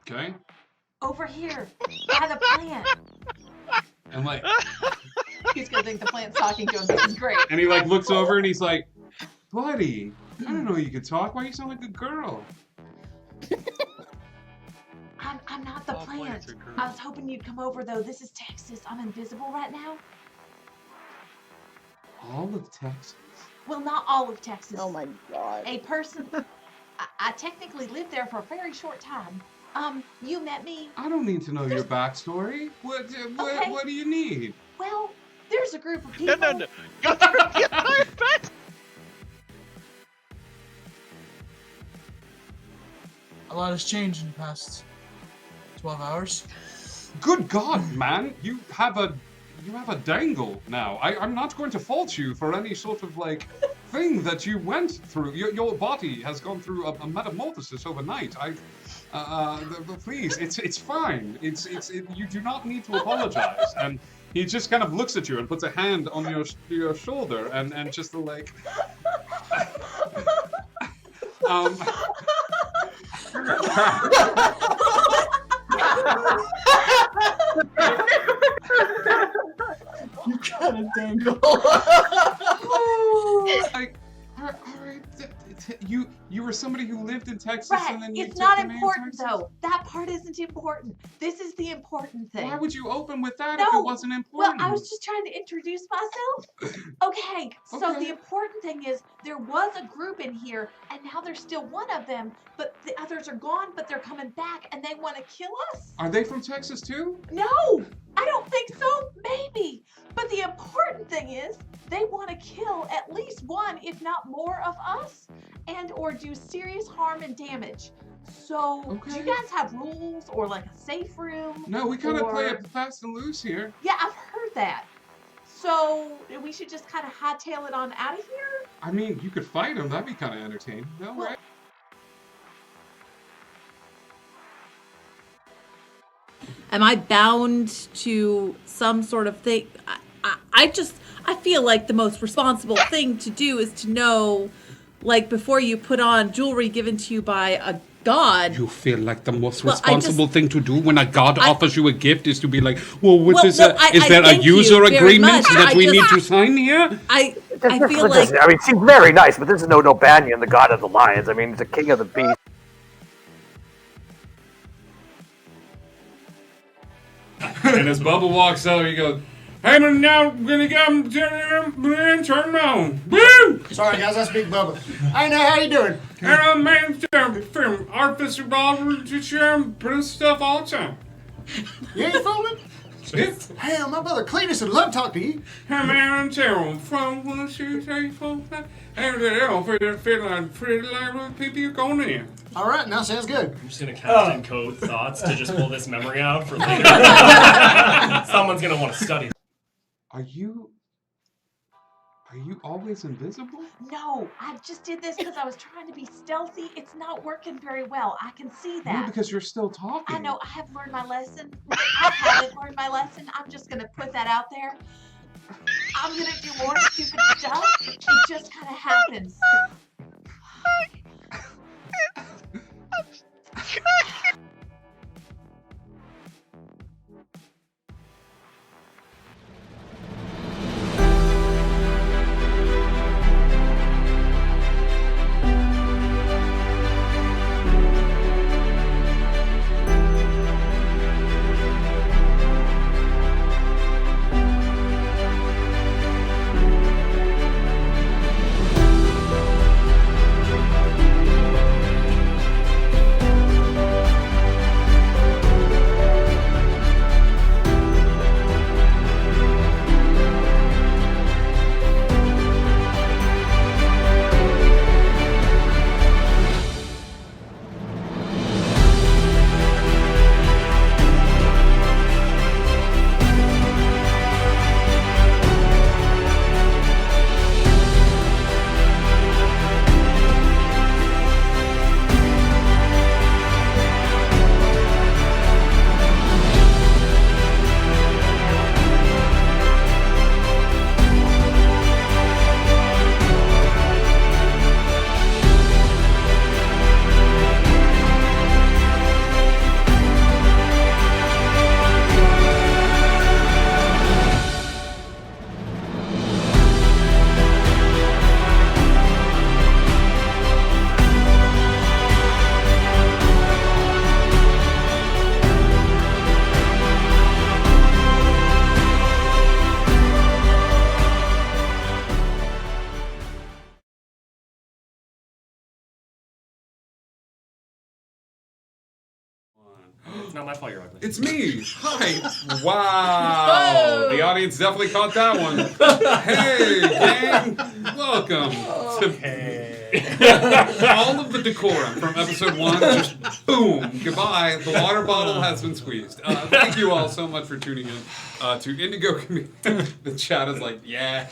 Okay. Over here, by the plant. And like, He's gonna think the plant's talking to him. This is great. and he like looks over and he's like, buddy, I didn't know you could talk. Why you sound like a girl? I'm not the plant. I was hoping you'd come over though. This is Texas. I'm invisible right now. All of Texas? Well, not all of Texas. Oh my god. A person. I technically lived there for a very short time. You met me. I don't need to know your backstory. What do you need? Well, there's a group of people. No. Go through the entire bed. A lot has changed in the past 12 hours. Good God, man! You have a dangle now. I'm not going to fault you for any sort of like thing that you went through. Your body has gone through a metamorphosis overnight. Please, it's fine. You do not need to apologize. And he just kind of looks at you and puts a hand on your shoulder and just like. You got a dangle. Like, all right, you were somebody who lived in Texas, Right. and then you It's took not the name important Texas? though. That part isn't important. This is the important thing. Why would you open with that if No. it wasn't Well, important? I was just trying to introduce myself. Okay, so Okay. the important thing is there was a group in here, and now there's still one of them, but the others are gone, but they're coming back, and they want to kill us? Are they from Texas too? No, I don't think so. Maybe. But the important thing is they want to kill at least one, if not more, of us, and or do serious harm and damage. So, do Okay. you guys have rules or like a safe room? No, we kind of play Or- it fast and loose here. Yeah, I've heard that. So we should just kind of hightail it on out of here? I mean, you could fight them. That'd be kind of entertaining. No, Well- right? Am I bound to some sort of thing? I feel like the most responsible thing to do is to know, like, before you put on jewelry given to you by a god. You feel like the most Well, responsible thing to do when a god offers you a gift is to be like, well, Well, is no, there a thank you user very agreement much. that I we just- need to sign here? I feel like I mean, it seems very nice, but this is no Banyan, the god of the lions. I mean, he's the king of the beasts. And as Bubba walks out, he goes, "Hey, man, now we're gonna get him turn around. Woo! Sorry, guys, that's Big Bubba. I know how you doing. And man, from Artificer Bobber to put his stuff all the time. You ain't fooling? Hell, my brother Cletus would love to talk to you. Hey, man, I'm Terrell from 1, 2, 3, 4, 5. And they're all feeling pretty like people you're going in. All right, now sounds good. I'm just gonna cast in code thoughts to just pull this memory out for later. Someone's gonna want to study. Are you always invisible? No, I just did this because I was trying to be stealthy. It's not working very well. I can see No, that. because you're still talking. I know, I have learned my lesson. I haven't learned my lesson. I'm just going to put that out there. I'm going to do more stupid stuff. It just kind of happens. not my fault you're ugly. It's me. Hi. Wow. The audience definitely caught that one. Hey, gang. Welcome to all of the decorum from episode 1. Just boom. Goodbye. The water bottle has been squeezed. Thank you all so much for tuning in to Indigo Chameleon. The chat is like, yeah.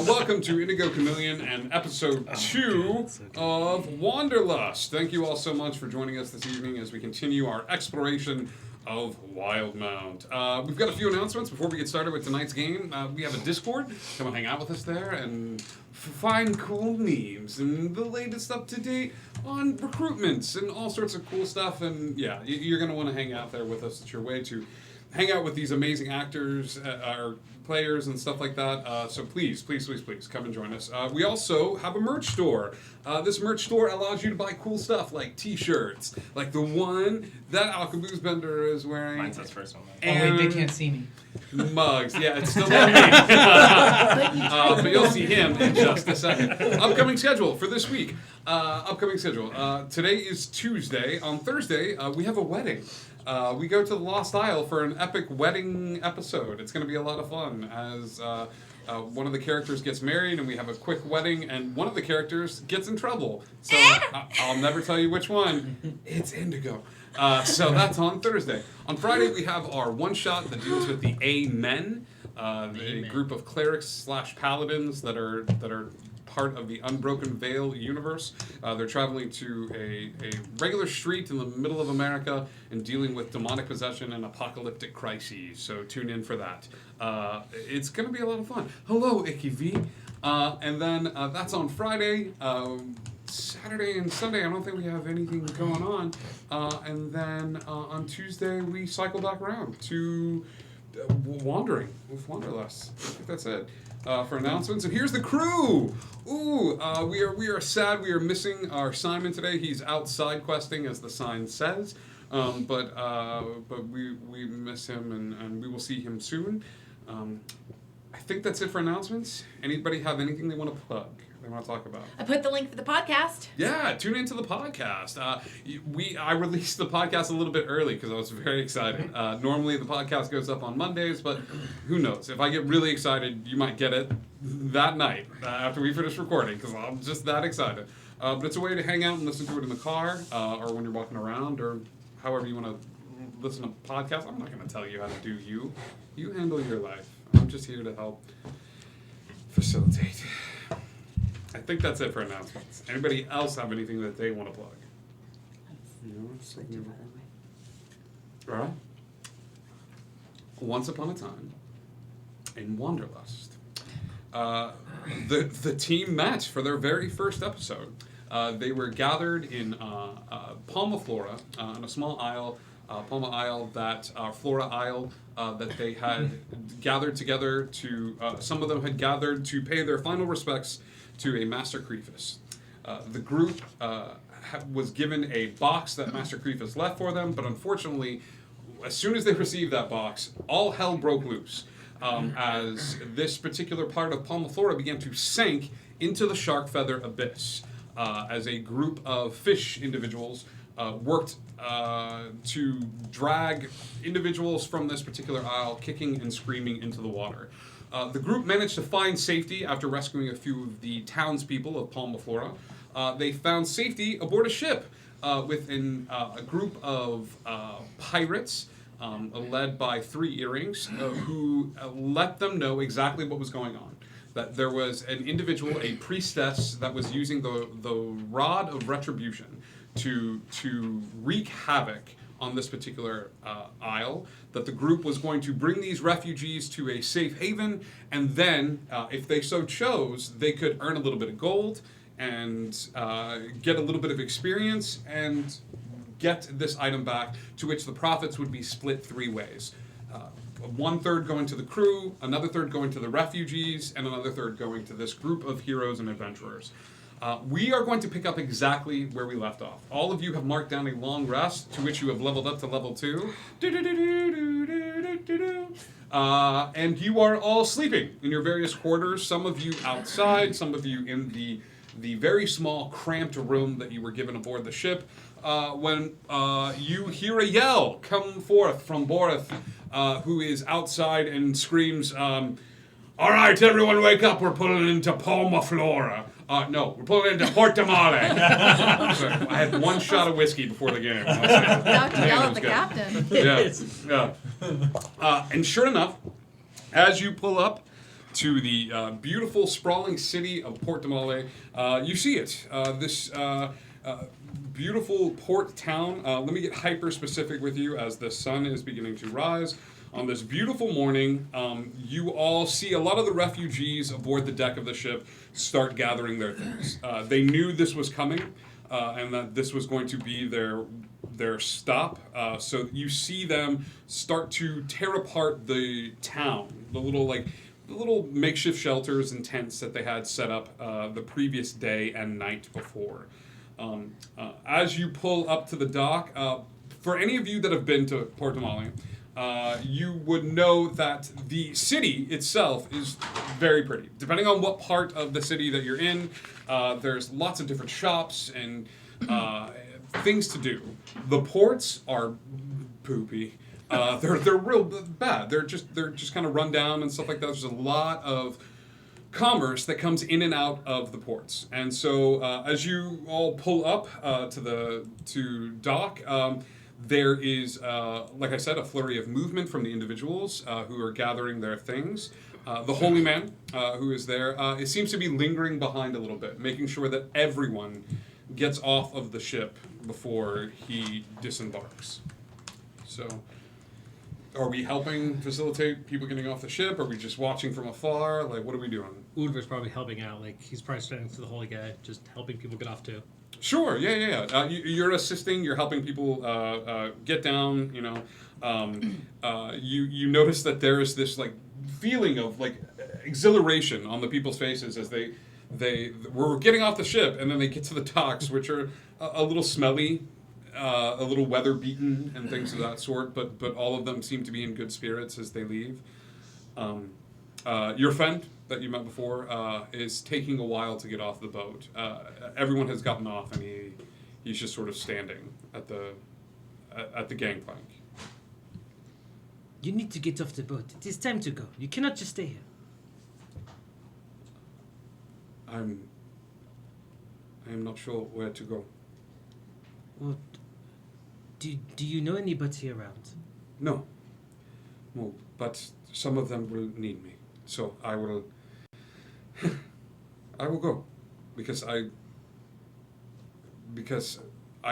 Welcome to Indigo Chameleon and episode 2 of Wanderlust. Thank you all so much for joining us this evening as we continue our exploration of Wildmount. We've got a few announcements before we get started with tonight's game. We have a Discord. Come and hang out with us there and find cool memes and the latest up to date on recruitments and all sorts of cool stuff. And yeah, you're going to want to hang out there with us. It's your way to hang out with these amazing actors, or players and stuff like that. So please come and join us. We also have a merch store. This merch store allows you to buy cool stuff like t-shirts, like the one that Alcaboose Bender is wearing. Mine says first one. Oh wait, they can't see me. Mugs, yeah, it's still on me. But you'll see him in just a second. Upcoming schedule for this week. Today is Tuesday. On Thursday, we have a wedding. We go to the Lost Isle for an epic wedding episode. It's going to be a lot of fun as one of the characters gets married and we have a quick wedding and one of the characters gets in trouble. So I'll never tell you which one. It's Indigo. So that's on Thursday. On Friday, we have our one-shot that deals with the Amen, a group of clerics / paladins that are part of the Unbroken Veil universe. They're traveling to a regular street in the middle of America and dealing with demonic possession and apocalyptic crises. So tune in for that. It's going to be a lot of fun. Hello, Icky V. And then that's on Friday. Saturday and Sunday, I don't think we have anything going on. And then on Tuesday, we cycle back around to Wandering with Wanderlust. I think that's it. For announcements, and here's the crew. Ooh, we are sad. We are missing our Simon today. He's out side questing, as the sign says. But we miss him, and we will see him soon. I think that's it for announcements. Anybody have anything they want to plug? They want to talk about? I put the link for the podcast. Yeah, tune into the podcast. I released the podcast a little bit early because I was very excited. Normally the podcast goes up on Mondays, but who knows? If I get really excited, you might get it that night after we finish recording because I'm just that excited. But it's a way to hang out and listen to it in the car or when you're walking around or however you want to listen to podcasts. I'm not going to tell you how to do you. You handle your life. I'm just here to help facilitate. I think that's it for announcements. Anybody else have anything that they want to plug? All right. Once upon a time, in Wanderlust, the team met for their very first episode. They were gathered in Palma Flora, on a small isle, Palma Isle, that Flora Isle, that they had gathered together to. Some of them had gathered to pay their final respects to a Master Creefus. The group was given a box that Master Creefus left for them, but unfortunately, as soon as they received that box, all hell broke loose as this particular part of Palma Flora began to sink into the Shark Feather Abyss as a group of fish individuals worked to drag individuals from this particular isle, kicking and screaming into the water. The group managed to find safety after rescuing a few of the townspeople of Palma Flora. They found safety aboard a ship within a group of pirates led by 3 earrings who let them know exactly what was going on. That there was an individual, a priestess, that was using the rod of retribution to wreak havoc on this particular isle, that the group was going to bring these refugees to a safe haven, and then, if they so chose, they could earn a little bit of gold and get a little bit of experience and get this item back, to which the profits would be split 3 ways. 1/3 going to the crew, another third going to the refugees, and another third going to this group of heroes and adventurers. We are going to pick up exactly where we left off. All of you have marked down a long rest, to which you have leveled up to level 2. And you are all sleeping in your various quarters, some of you outside, some of you in the the very small, cramped room that you were given aboard the ship, when you hear a yell come forth from Borith, who is outside and screams, all right, everyone wake up, we're pulling into Palma Flora. No, we're pulling into Portamale. Sorry, I had one shot of whiskey before the game. Now to Man, yell it at was the good. captain. Yeah. And sure enough, as you pull up to the beautiful, sprawling city of Portamale, you see it. This beautiful port town. Let me get hyper-specific with you as the sun is beginning to rise. On this beautiful morning, you all see a lot of the refugees aboard the deck of the ship start gathering their things. They knew this was coming, and that this was going to be their stop. So you see them start to tear apart the town, the little makeshift shelters and tents that they had set up the previous day and night before. As you pull up to the dock, for any of you that have been to Portamale, you would know that the city itself is very pretty. Depending on what part of the city that you're in, there's lots of different shops and things to do. The ports are poopy. They're real bad. They're just kind of run down and stuff like that. There's a lot of commerce that comes in and out of the ports, and so as you all pull up to dock. There is, like I said, a flurry of movement from the individuals who are gathering their things. The holy man who is there, it seems to be lingering behind a little bit, making sure that everyone gets off of the ship before he disembarks. So, are we helping facilitate people getting off the ship? Are we just watching from afar? Like, what are we doing? Udvar's probably helping out. Like, he's probably standing for the holy guy, just helping people get off too. Sure, yeah. You're assisting. You're helping people get down. You know, you notice that there is this like feeling of like exhilaration on the people's faces as they were getting off the ship, and then they get to the docks, which are a little smelly, a little weather beaten, and things of that sort. But all of them seem to be in good spirits as they leave. Your friend that you met before is taking a while to get off the boat. Everyone has gotten off, and he's just sort of standing at the gangplank. You need to get off the boat. It is time to go. You cannot just stay here. I am not sure where to go. Well, do you know anybody around? No, but some of them will need me, so I will go, because I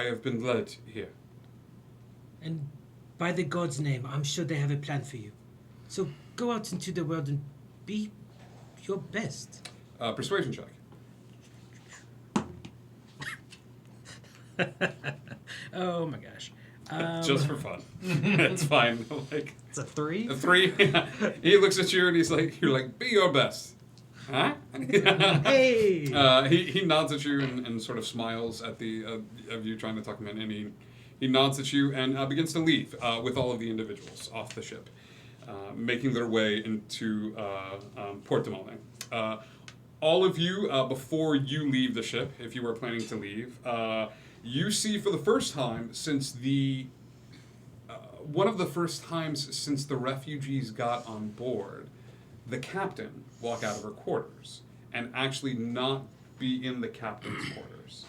have been led here. And by the gods' name, I'm sure they have a plan for you. So go out into the world and be your best. Persuasion check. Oh my gosh. Just for fun. It's fine. Like, it's a 3? A 3? He looks at you and you're like, be your best. Huh? Hey! He nods at you and sort of smiles at the of you trying to tuck him in, and he nods at you and begins to leave with all of the individuals off the ship, making their way into Portamale. All of you, before you leave the ship, if you were planning to leave, you see for the first time since one of the first times since the refugees got on board, the captain walk out of her quarters and actually not be in the captain's quarters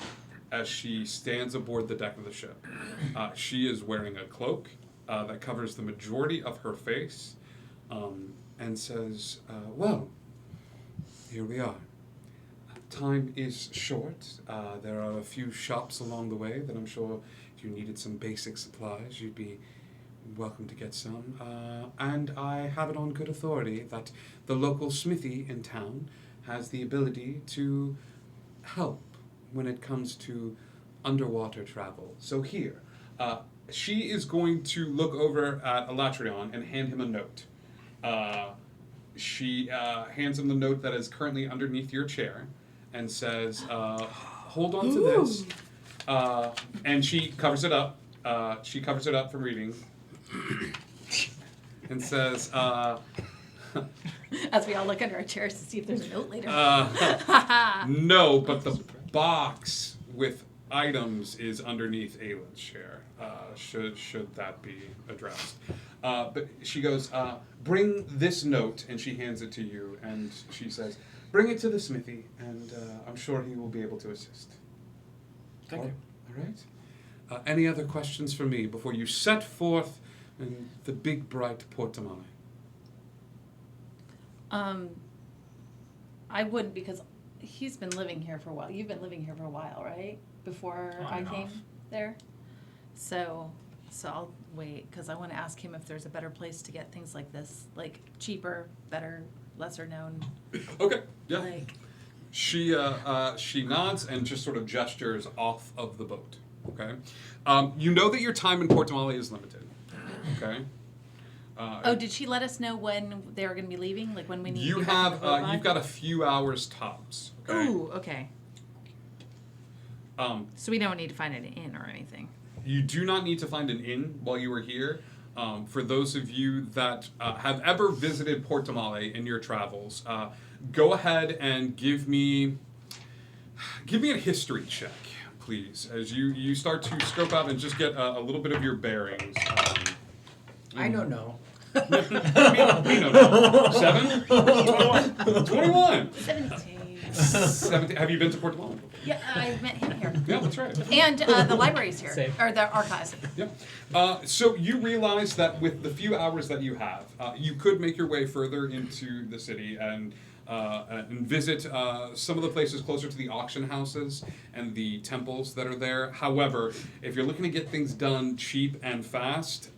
as she stands aboard the deck of the ship. She is wearing a cloak that covers the majority of her face and says, well, here we are. Time is short. There are a few shops along the way that I'm sure if you needed some basic supplies, you'd be welcome to get some. And I have it on good authority that the local smithy in town has the ability to help when it comes to underwater travel. So here, she is going to look over at Elatrion and hand him a note. She hands him the note that is currently underneath your chair and says, hold on to this. And she covers it up. She covers it up from reading and says, As we all look under our chairs to see if there's a note later. No, but the box with items is underneath Aylin's chair. Should that be addressed? But she goes, bring this note, and she hands it to you, and she says, bring it to the smithy, and I'm sure he will be able to assist. Thank you. All right. Any other questions for me before you set forth in the big, bright Port Tamale? I wouldn't because he's been living here for a while. You've been living here for a while, right? Before I came there. So I'll wait because I want to ask him if there's a better place to get things like this, like cheaper, better, lesser known. Okay. Yeah. Like, She nods and just sort of gestures off of the boat. Okay. You know that your time in Port Tamale is limited. Okay. did she let us know when they were going to be leaving? Like when we need You to get back on have the boat by? you've got a few hours tops. Okay. Ooh, okay. So we don't need to find an inn or anything. You do not need to find an inn while you are here. For those of you that have ever visited Port Tamale in your travels, go ahead and give me a history check, please, as you start to scope out and just get a little bit of your bearings. I don't know. Me no. 7? 21. 17. Have you been to Port Tamale? Yeah, I met him here. Yeah, that's right. And the library's here. Same. Or the archives. Yep. So you realize that with the few hours that you have, you could make your way further into the city and visit some of the places closer to the auction houses and the temples that are there. However, if you're looking to get things done cheap and fast,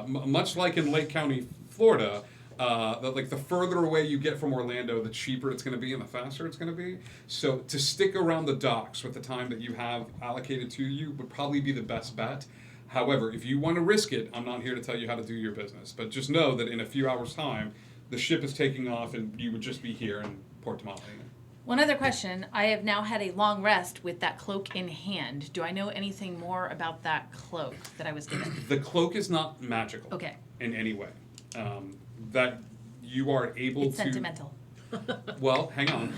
much like in Lake County, Florida, the further away you get from Orlando, the cheaper it's going to be and the faster it's going to be. So to stick around the docks with the time that you have allocated to you would probably be the best bet. However, if you want to risk it, I'm not here to tell you how to do your business. But just know that in a few hours' time, the ship is taking off and you would just be here in Port Tamale. One other question. I have now had a long rest with that cloak in hand. Do I know anything more about that cloak that I was given? The cloak is not magical Okay. in any way. That you are able It's to... sentimental. Well, hang on.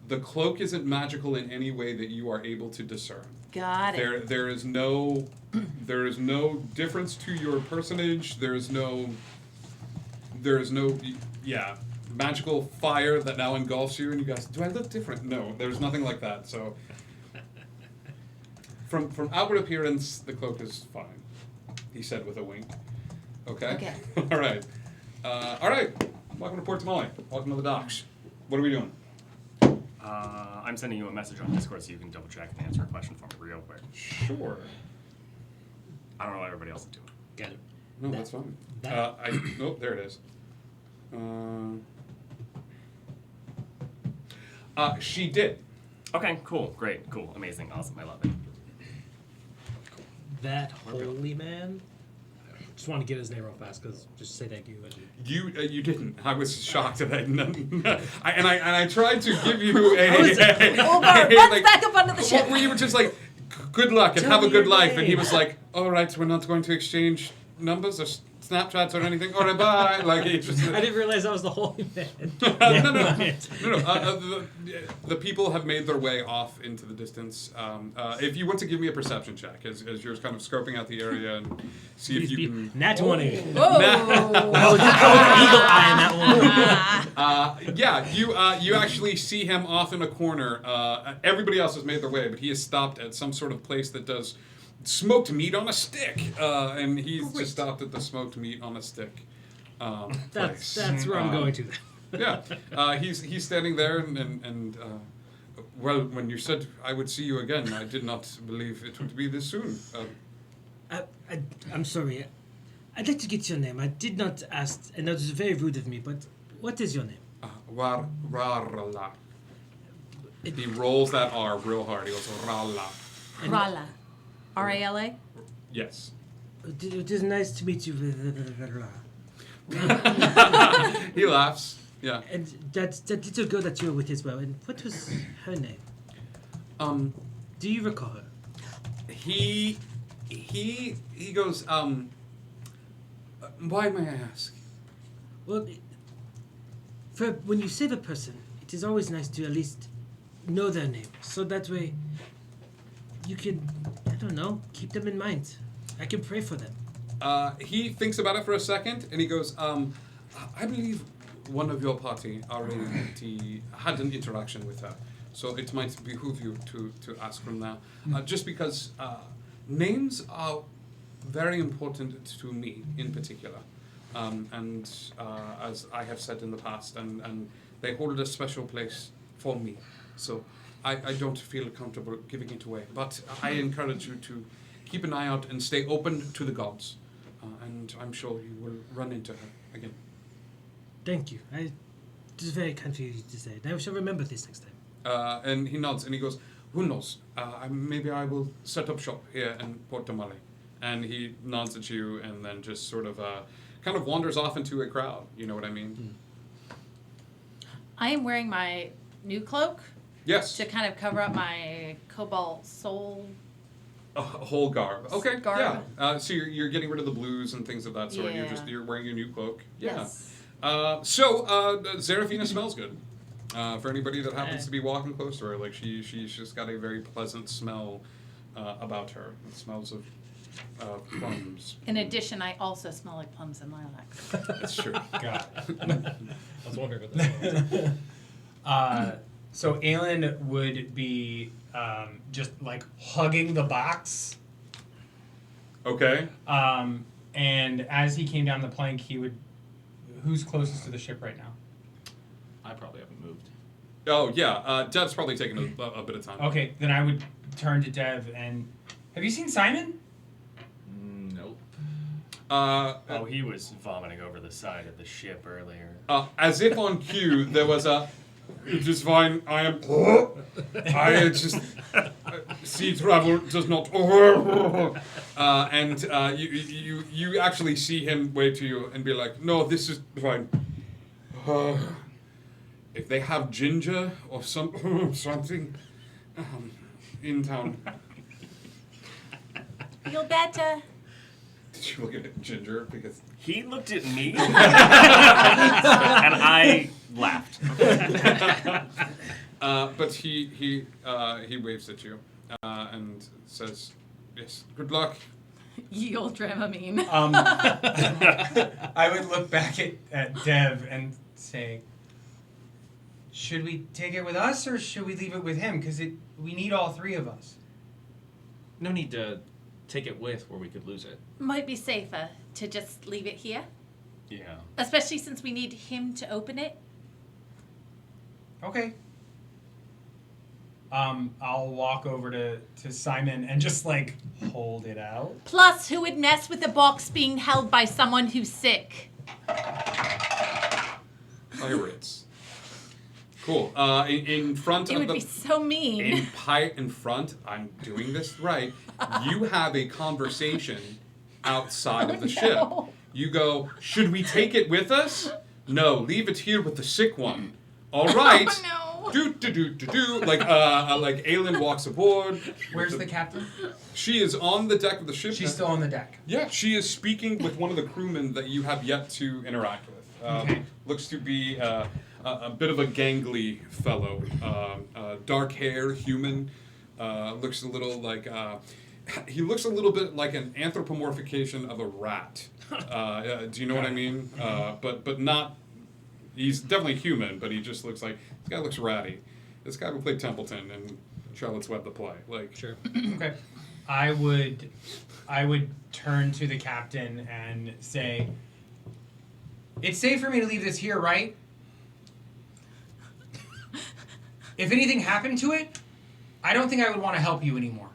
The cloak isn't magical in any way that you are able to discern. Got it. There is no difference to your personage. There is no magical fire that now engulfs you and you guys, do I look different? No, there's nothing like that. So from outward appearance, the cloak is fine, he said with a wink. Okay? Okay. All right. Welcome to Port Tamale. Welcome to the docks. What are we doing? I'm sending you a message on Discord so you can double check and answer a question for me real quick. Sure. I don't know what everybody else is doing. Get it. No, that's fine. that- Nope, there it is. She did. Okay, cool, great, cool, amazing, awesome, I love it. That holy man. Just want to get his name real fast, because just say thank you. You didn't. I was shocked at that. I tried to give you a Olgar, runs back up onto the ship. where you were just like, good luck and Tell have a me good your life, and he name. was like, all right, we're not going to exchange numbers or Snapchats or anything. All right, bye. Like he just. I didn't realize that was the holy man. No. The people have made their way off into the distance. If you want to give me a perception check, as you're kind of scoping out the area and see if you can. Nat 20. Whoa. I was eagle eye in that one. You actually see him off in a corner. Everybody else has made their way, but he has stopped at some sort of place that does smoked meat on a stick, and he's just stopped at the smoked meat on a stick place. That's where I'm going to. He's standing there, and well, when you said I would see you again, I did not believe it would be this soon. I'm sorry. I'd like to get your name. I did not ask, and that was very rude of me, but what is your name? Rala. He rolls that R real hard. He goes Rala. Rala. R-A-L-A? Yes. It is nice to meet you. He laughs. Yeah. And that little girl that you were with as well. And what was her name? Do you recall her? He goes, why may I ask? Well, For when you save a person, it is always nice to at least know their name. So that way you can, I don't know, keep them in mind. I can pray for them. He thinks about it for a second, and he goes, I believe one of your party already had an interaction with her, so it might behoove you to ask from there. Just because names are very important to me in particular, and as I have said in the past, and they hold a special place for me. So I don't feel comfortable giving it away, but I encourage you to keep an eye out and stay open to the gods, and I'm sure you will run into her again. Thank you. It is very kind of you to say. I shall remember this next time. And he nods and he goes, who knows? Maybe I will set up shop here in Portamale. And he nods at you and then just sort of kind of wanders off into a crowd. You know what I mean? I am wearing my new cloak Yes. to kind of cover up my cobalt soul. A whole garb. Okay. Garb. Yeah. So you're getting rid of the blues and things of that sort. Yeah. You're wearing your new cloak. Yeah. Yes. So Zerafina smells good. For anybody that happens to be walking close to her, like she's just got a very pleasant smell about her. It smells of plums. In addition, I also smell like plums and lilacs. That's true. God. I was wondering what that was. So Aelin would be just like hugging the box. Okay. And as he came down the plank, he would. Who's closest to the ship right now? I probably haven't moved. Oh yeah, Dev's probably taking a bit of time. Okay, then I would turn to Dev and. Have you seen Simon? Nope. Oh, he was vomiting over the side of the ship earlier. As if on cue, there was a. It is fine. I am. I just. Sea travel does not. And you actually see him wave to you and be like, no, this is fine. If they have ginger or something in town. Feel better. Did you look at Ginger? Because He looked at me, and I laughed. but he waves at you and says, "Yes, good luck." Ye old Dramamine. I would look back at Dev and say, should we take it with us or should we leave it with him? Because we need all three of us. No need to take it with where we could lose it. Might be safer to just leave it here. Yeah. Especially since we need him to open it. Okay. I'll walk over to Simon and just like hold it out. Plus, who would mess with a box being held by someone who's sick? Pirates. Cool. In front It of would the. be so mean. In front, I'm doing this right. You have a conversation outside of the ship. You go, should we take it with us? No, leave it here with the sick one. All right. Oh, no. Do. Like Aelin walks aboard. Where's the captain? She is on the deck of the ship. She's still on the deck. Yeah, she is speaking with one of the crewmen that you have yet to interact with. Okay. Looks to be a bit of a gangly fellow. Dark hair, human. Looks a little like he looks a little bit like an anthropomorphication of a rat. Do you know what I mean? But not. He's definitely human, but he just looks like this guy looks ratty. This guy would play Templeton and Charlotte's Web the play. Like Sure. Okay. I would turn to the captain and say, it's safe for me to leave this here, right? If anything happened to it, I don't think I would want to help you anymore.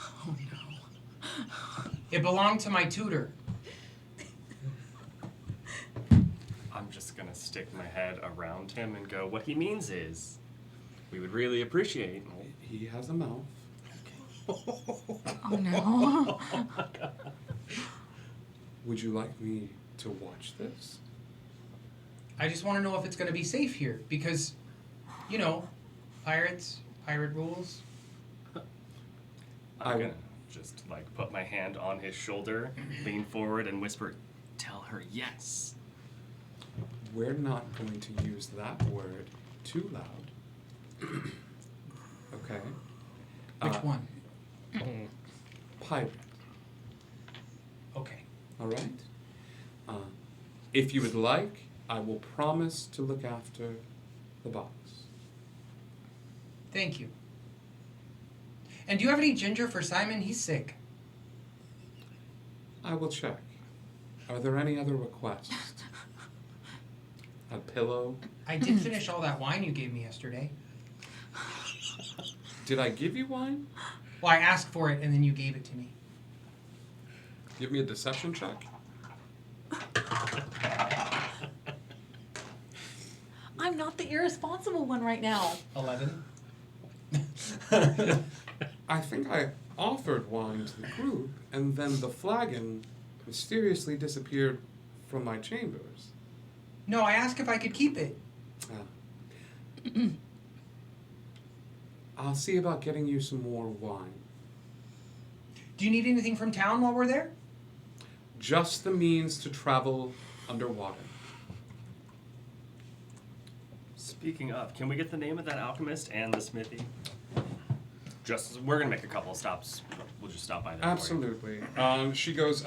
Oh, no. It belonged to my tutor. I'm just going to stick my head around him and go, what he means is, we would really appreciate. he has a mouth. Oh, no. Would you like me to watch this? I just want to know if it's going to be safe here because, you know, pirate rules. I'm going to just like put my hand on his shoulder, lean forward and whisper, tell her yes. we're not going to use that word too loud. Okay? Which one? Pirate. Okay. All right? If you would like, I will promise to look after the box. Thank you. And do you have any ginger for Simon? He's sick. I will check. Are there any other requests? A pillow? I did finish all that wine you gave me yesterday. Did I give you wine? Well, I asked for it and then you gave it to me. Give me a deception check. I'm not the irresponsible one right now. 11. I think I offered wine to the group, and then the flagon mysteriously disappeared from my chambers. No, I asked if I could keep it. I'll see about getting you some more wine. Do you need anything from town while we're there? Just the means to travel underwater. Speaking of, can we get the name of that alchemist and the smithy? Just, we're gonna make a couple of stops. We'll just stop by there. Absolutely. She goes,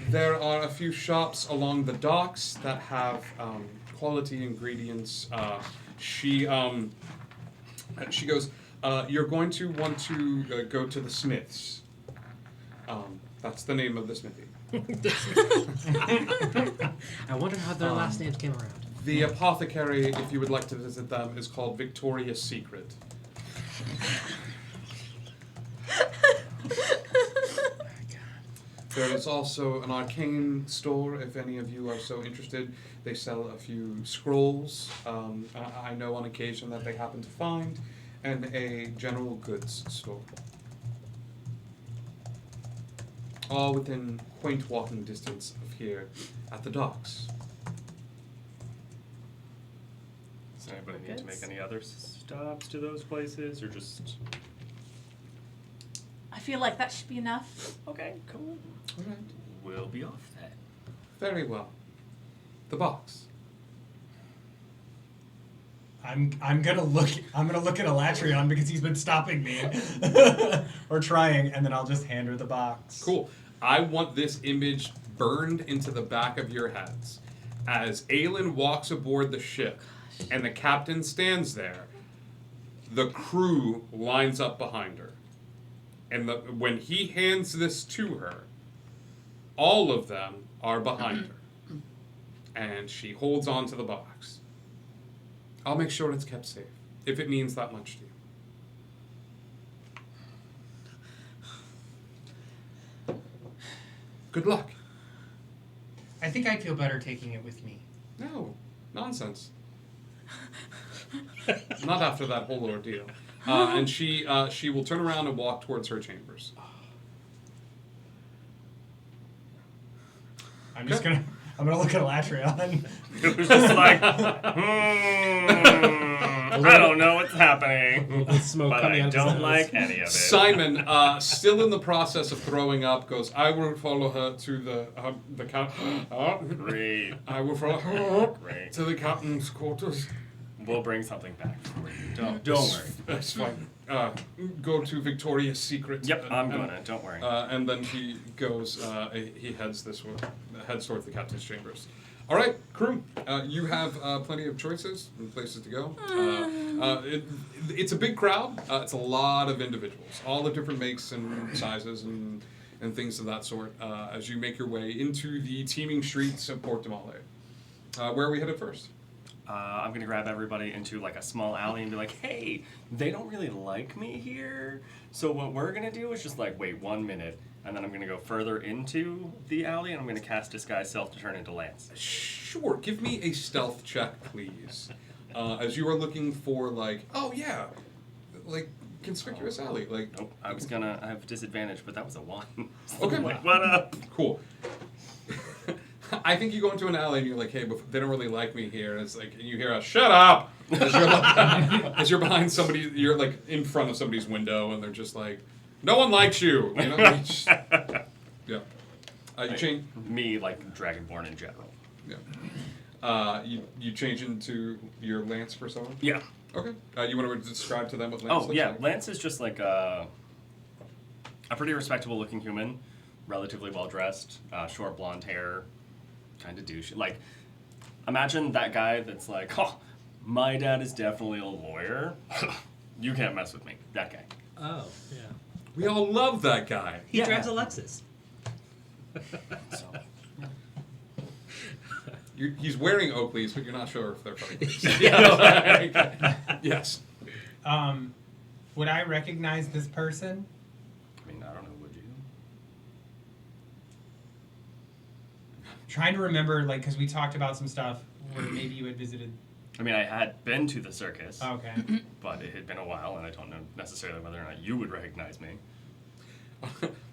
there are a few shops along the docks that have quality ingredients. She goes, you're going to want to go to the Smiths. That's the name of the smithy. I wonder how their last names came around. The apothecary, if you would like to visit them, is called Victoria's Secret. There is also an arcane store, if any of you are so interested. They sell a few scrolls, I know on occasion that they happen to find, and a general goods store. All within quaint walking distance of here at the docks. Does anybody need to make any other stops to those places, or just... I feel like that should be enough. Okay, cool. All right. We'll be off then. Very well. The box. I'm gonna look at Elatrion because he's been stopping me. Or trying, and then I'll just hand her the box. Cool. I want this image burned into the back of your heads. As Aelin walks aboard the ship and the captain stands there, the crew lines up behind her. And when he hands this to her, all of them are behind her. And she holds on to the box. I'll make sure it's kept safe, if it means that much to you. Good luck. I think I'd feel better taking it with me. No, nonsense. Not after that whole ordeal. And she will turn around and walk towards her chambers. I'm gonna look at Elatrion. It was just like, I don't know what's happening, Smoke but coming I out of his don't nose. like any of it. Simon, still in the process of throwing up, goes, I will follow her to the captain. Great. I will follow her Great. to the captain's quarters. We'll bring something back for you. Don't worry. That's fine. Go to Victoria's Secret. Yep, I'm gonna. Don't worry. And then he goes. He heads this way. Heads towards the captain's chambers. All right, crew. You have plenty of choices and places to go. It's a big crowd. It's a lot of individuals, all the different makes and sizes and things of that sort. As you make your way into the teeming streets of Port de Male. Where are we headed first? I'm going to grab everybody into like a small alley and be like, hey, they don't really like me here. So what we're going to do is just like wait 1 minute, and then I'm going to go further into the alley, and I'm going to cast Disguise Self to turn into Lance. Sure. Give me a stealth check, please. As you are looking for like, oh yeah, like conspicuous alley. Like, Nope, I was going to have disadvantage, but that was a 1. So Okay. like, what up? Cool. I think you go into an alley and you're like, hey, but they don't really like me here. And it's like, and you hear a shut up as you're, like, as you're behind somebody, you're like in front of somebody's window, and they're just like, no one likes you. You know? Like, just, yeah. You change. Me, like Dragonborn in general. Yeah. You change into your Lance persona? Yeah. Okay. You want to describe to them what Lance looks like? Lance is just like a pretty respectable looking human, relatively well dressed, short blonde hair, kind of douche. Like, imagine that guy that's like, oh, my dad is definitely a lawyer. You can't mess with me. That guy. Oh, yeah. We all love that guy. He drives a Lexus. So, He's wearing Oakleys, but you're not sure if they're funny. Yes. Would I recognize this person? I mean, I don't know, would you? Trying to remember, like, because we talked about some stuff where maybe you had visited. I mean, I had been to the circus. Okay. But it had been a while, and I don't know necessarily whether or not you would recognize me.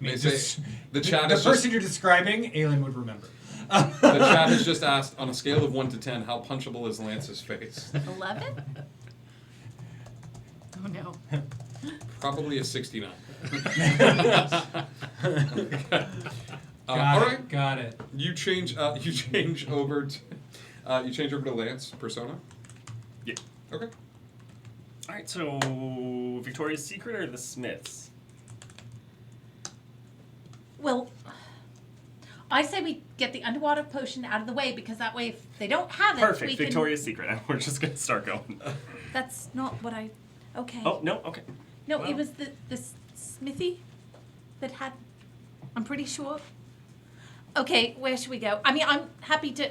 They Just- say the chat the is person just, you're describing, Aelin would remember. the chat has just asked, on a scale of 1 to 10, how punchable is Lance's face? 11? Oh no. Probably a 69. All right. Got it. You change over to Lance persona. Yeah. Okay. All right, so Victoria's Secret or the Smiths? Well, I say we get the underwater potion out of the way because that way if they don't have it, Perfect, we Victoria's Secret. And we're just gonna start going. can... That's not what I... Okay. Oh no, okay. No, well. it was the smithy that had... I'm pretty sure. Okay, where should we go? I mean, I'm happy to...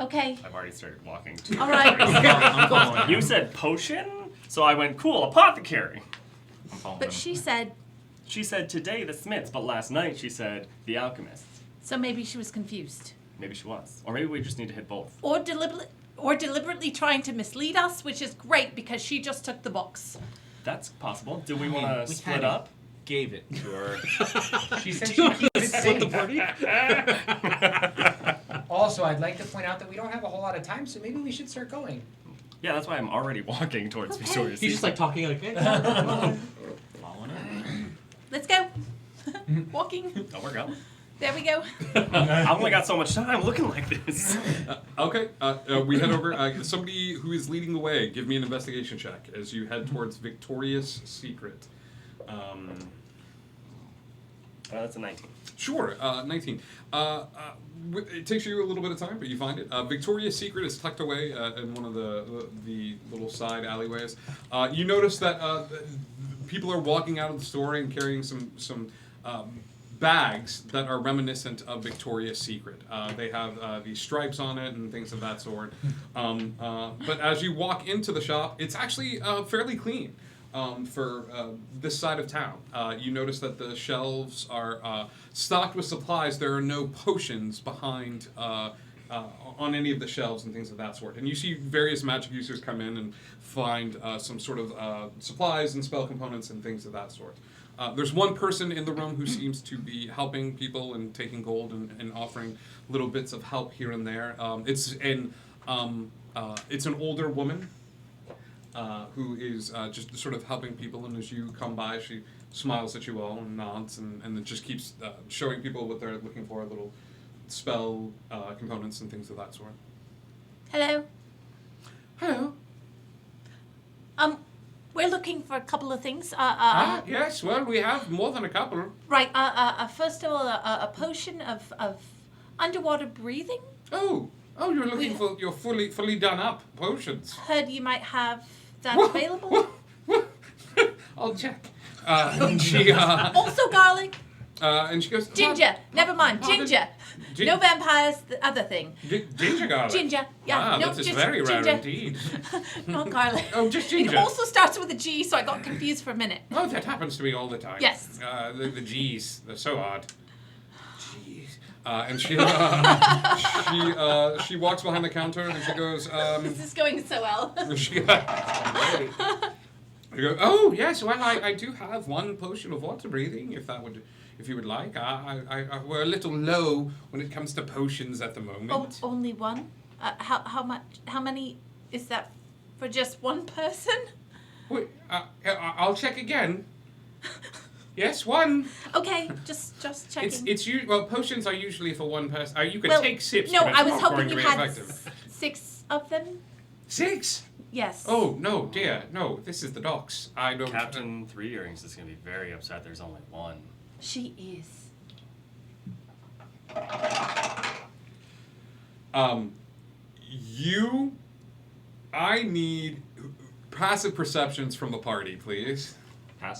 Okay. I've already started walking. To All right. I'm following You said potion, so I went cool apothecary. I'm following But him. she said... She said today the Smiths, but last night she said the alchemists. So maybe she was confused. Maybe she was, or maybe we just need to hit both. Or deliberately trying to mislead us, which is great because she just took the box. That's possible. Do we want to we split kinda up? Gave it to her. She said she keeps it Split the safe. party? Also, I'd like to point out that we don't have a whole lot of time, so maybe we should start going. Yeah, that's why I'm already walking towards Okay. Victoria's He's just like Secret. talking like, hey. Following her. Let's go. Walking. Oh, we're going. There we go. I only got so much time looking like this. Okay. We head over. Somebody who is leading the way, give me an investigation check as you head towards Victoria's Secret. That's a 19. Sure, 19. It takes you a little bit of time, but you find it. Victoria's Secret is tucked away in one of the little side alleyways. You notice that people are walking out of the store and carrying some bags that are reminiscent of Victoria's Secret. They have these stripes on it and things of that sort. But as you walk into the shop, it's actually fairly clean. For this side of town. You notice that the shelves are stocked with supplies. There are no potions behind on any of the shelves and things of that sort. And you see various magic users come in and find some sort of supplies and spell components and things of that sort. There's one person in the room who seems to be helping people and taking gold and offering little bits of help here and there. It's an older woman. Who is just sort of helping people, and as you come by, she smiles at you all and nods, and then just keeps showing people what they're looking for, little spell components and things of that sort. Hello. Hello. We're looking for a couple of things. Yes, well, we have more than a couple. Right. First of all, a potion of underwater breathing. Oh, you're looking for your fully done up potions. Heard you might have that What? available. I'll check. And she Also garlic. and she goes, Ginger. Never mind. pardon? Ginger. Gin- No vampires. The other thing. Ginger garlic. Ginger. Yeah. No, that is just very rare ginger. indeed. Not garlic. Oh, just It ginger. also starts with a G, so I got confused for a minute. Oh, that happens to me all the time. Yes. The G's, they're so odd. Jeez. And she walks behind the counter and she goes, This is going so well. she goes, oh yes, well I do have one potion of water breathing if you would like. We're a little low when it comes to potions at the moment. Oh, only one? How much? How many is that for just one person? Wait, I'll check again. Yes, one. Okay, just checking. Potions are usually for one person. You could Well, take sips. no, but it's I was not hoping going to you be had effective. 6 of them? 6? Yes. Oh, no, dear. No, this is the docks. I don't... Captain Three Earrings is going to be very upset there's only one. She is. I need passive perceptions from the party, please.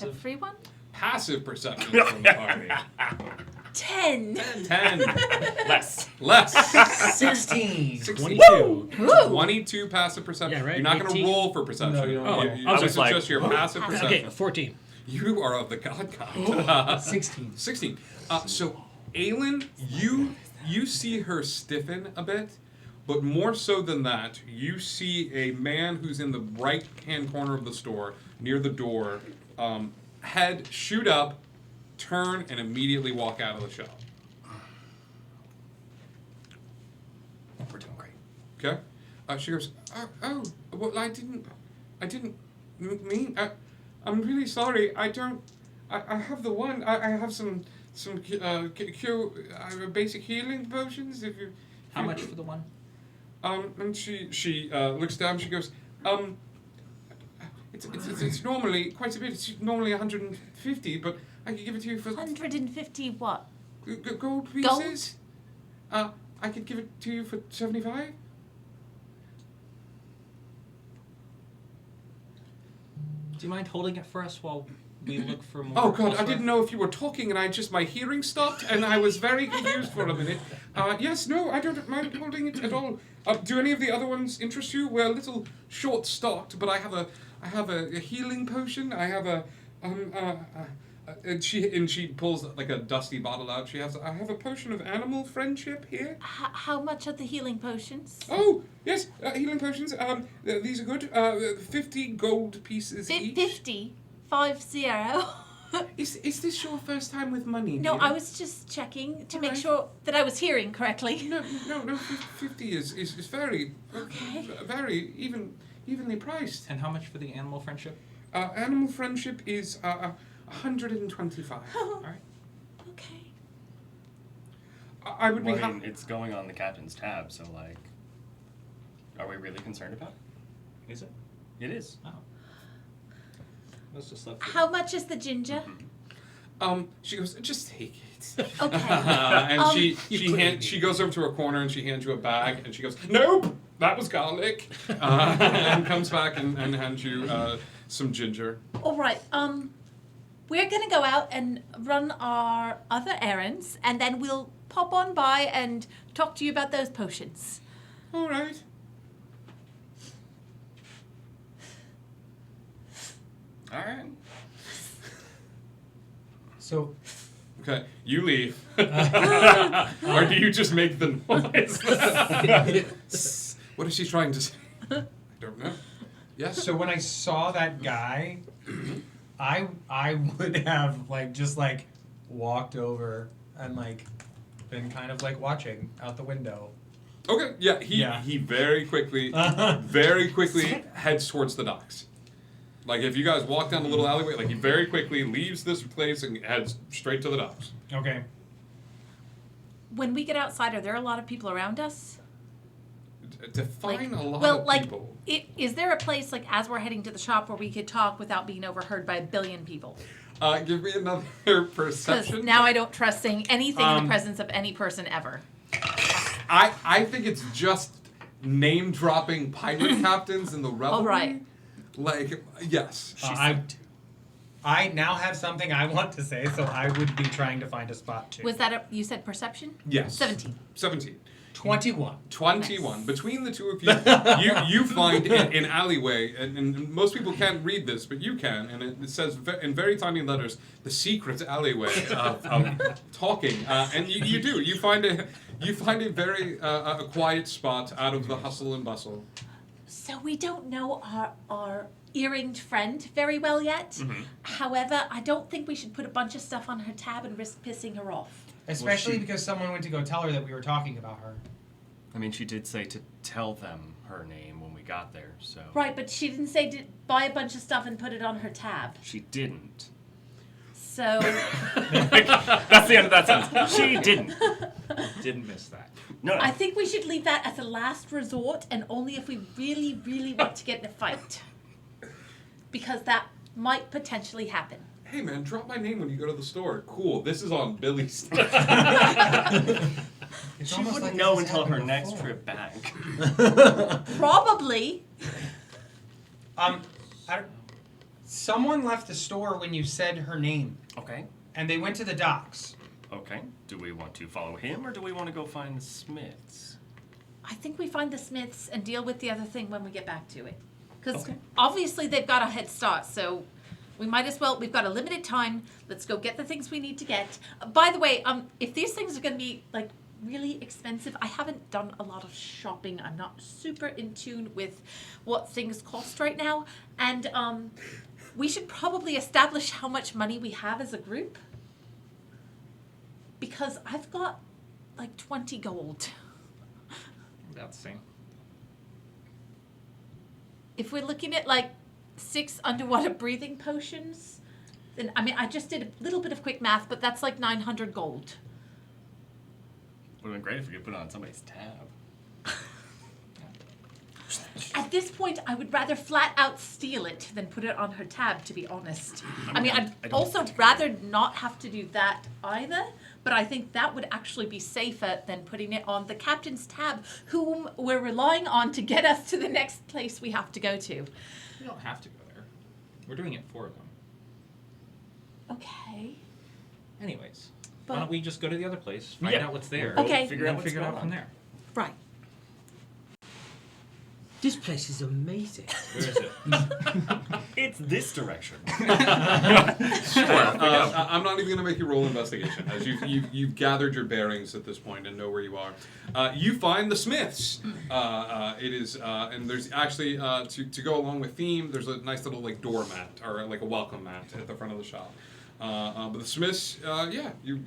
The free one? Passive perceptions from the party. 10. 10. Less. 16. 22. Ooh. 22 passive perception. Yeah, right, You're not going to 18. roll for perception. No, you don't. Oh, You- I was this just is like, just your passive perception. Okay, 14. You are of the god kind. 16. 16. So, Aelin, you see her stiffen a bit, but more so than that, you see a man who's in the right-hand corner of the store, near the door, head shoot up, turn, and immediately walk out of the shop. We're doing great. Okay? She goes, well, I didn't mean, I'm really sorry, I have the one, I have some basic healing potions, if you... How much for the one? And she looks down, she goes, it's normally quite a bit, it's normally 150, but I could give it to you for... 150 what? Gold pieces? I could give it to you for 75? Do you mind holding it for us while we look for more? Oh god, I elsewhere? didn't know if you were talking and my hearing stopped and I was very confused for a minute. Yes, no, I don't mind holding it at all. Do any of the other ones interest you? We're a little short stocked, but I have a healing potion. I have and she pulls like a dusty bottle out. I have a potion of animal friendship here. How much are the healing potions? Oh, yes, healing potions. These are good. 50 gold pieces each. 50? 50? Is this your first time with money? No, dear? I was just checking to make Alright. sure that I was hearing correctly. No. 50 is very, very evenly priced. And how much for the animal friendship? Animal friendship is 125. Oh, Alright. okay. I would be Well, I happy. mean, it's going on the captain's tab, so like, are we really concerned about it? Is it? It is. Oh. Let's just look. How much is the ginger? She goes, just take it. Okay. And You she goes over to her corner and she hands you a bag and she goes, nope, that was garlic, and comes back and hands you some ginger. All right. We're gonna go out and run our other errands, and then we'll pop on by and talk to you about those potions. All right. All right. So, Okay, you leave. Or do you just make the noise? What is she trying to say? I don't know. Yes? so when I saw that guy, I would have just walked over and been kind of watching out the window. Okay, yeah, he very quickly heads towards the docks. Like, if you guys walk down the little alleyway, he very quickly leaves this place and heads straight to the docks. Okay. When we get outside, are there a lot of people around us? Define a lot of people. Is there a place, as we're heading to the shop, where we could talk without being overheard by a billion people? Give me another Because perception. now I don't trust saying anything in the presence of any person ever. I think it's just name-dropping pirate captains in the revelry. All right. Yes. I now have something I want to say, so I would be trying to find a spot too. Was that you said perception? Yes. 17. 21. 21. Nice. Between the two of you find an alleyway, and most people can't read this, but you can, and it says in very tiny letters, the secret alleyway of talking. And you do. You find a very a quiet spot out of the hustle and bustle. So we don't know our earringed friend very well yet. Mm-hmm. However, I don't think we should put a bunch of stuff on her tab and risk pissing her off. Especially because someone went to go tell her that we were talking about her. I mean, she did say to tell them her name when we got there, so. Right, but she didn't say to buy a bunch of stuff and put it on her tab. She didn't. So That's the end of that sentence. She didn't. Didn't miss that. No, no. I think we should leave that as a last resort and only if we really, really want to get in a fight. Because that might potentially happen. Hey man, drop my name when you go to the store. Cool. This is on Billy's. It's She almost wouldn't like know this has until her happened next before. trip back. Probably. Someone left the store when you said her name, Okay. and they went to the docks. Okay. Do we want to follow him or do we want to go find the Smiths? I think we find the Smiths and deal with the other thing when we get back to it. Because Okay. obviously they've got a head start, so we might as well, we've got a limited time. Let's go get the things we need to get. By the way, if these things are going to be like really expensive, I haven't done a lot of shopping. I'm not super in tune with what things cost right now. And we should probably establish how much money we have as a group. Because I've got like 20 gold. About the same. If we're looking at like 6 underwater breathing potions, then I mean, I just did a little bit of quick math, but that's like 900 gold. Would have been great if we could put it on somebody's tab. At this point, I would rather flat out steal it than put it on her tab, to be honest. I mean, I I'd don't also particularly- rather not have to do that either, but I think that would actually be safer than putting it on the captain's tab, whom we're relying on to get us to the next place we have to go to. We don't have to go there. We're doing it for them. Okay. Anyways, But- why don't we just go to the other place, find Yeah. out what's there, Okay. Figure and out then what's figure it going out from on. there. Right. This place is amazing. Where is it? It's this direction. I'm not even going to make you roll investigation, as you've gathered your bearings at this point and know where you are. You find the Smiths. It is, and there's actually to go along with theme. There's a nice little like doormat or like a welcome mat at the front of the shop. But the Smiths, you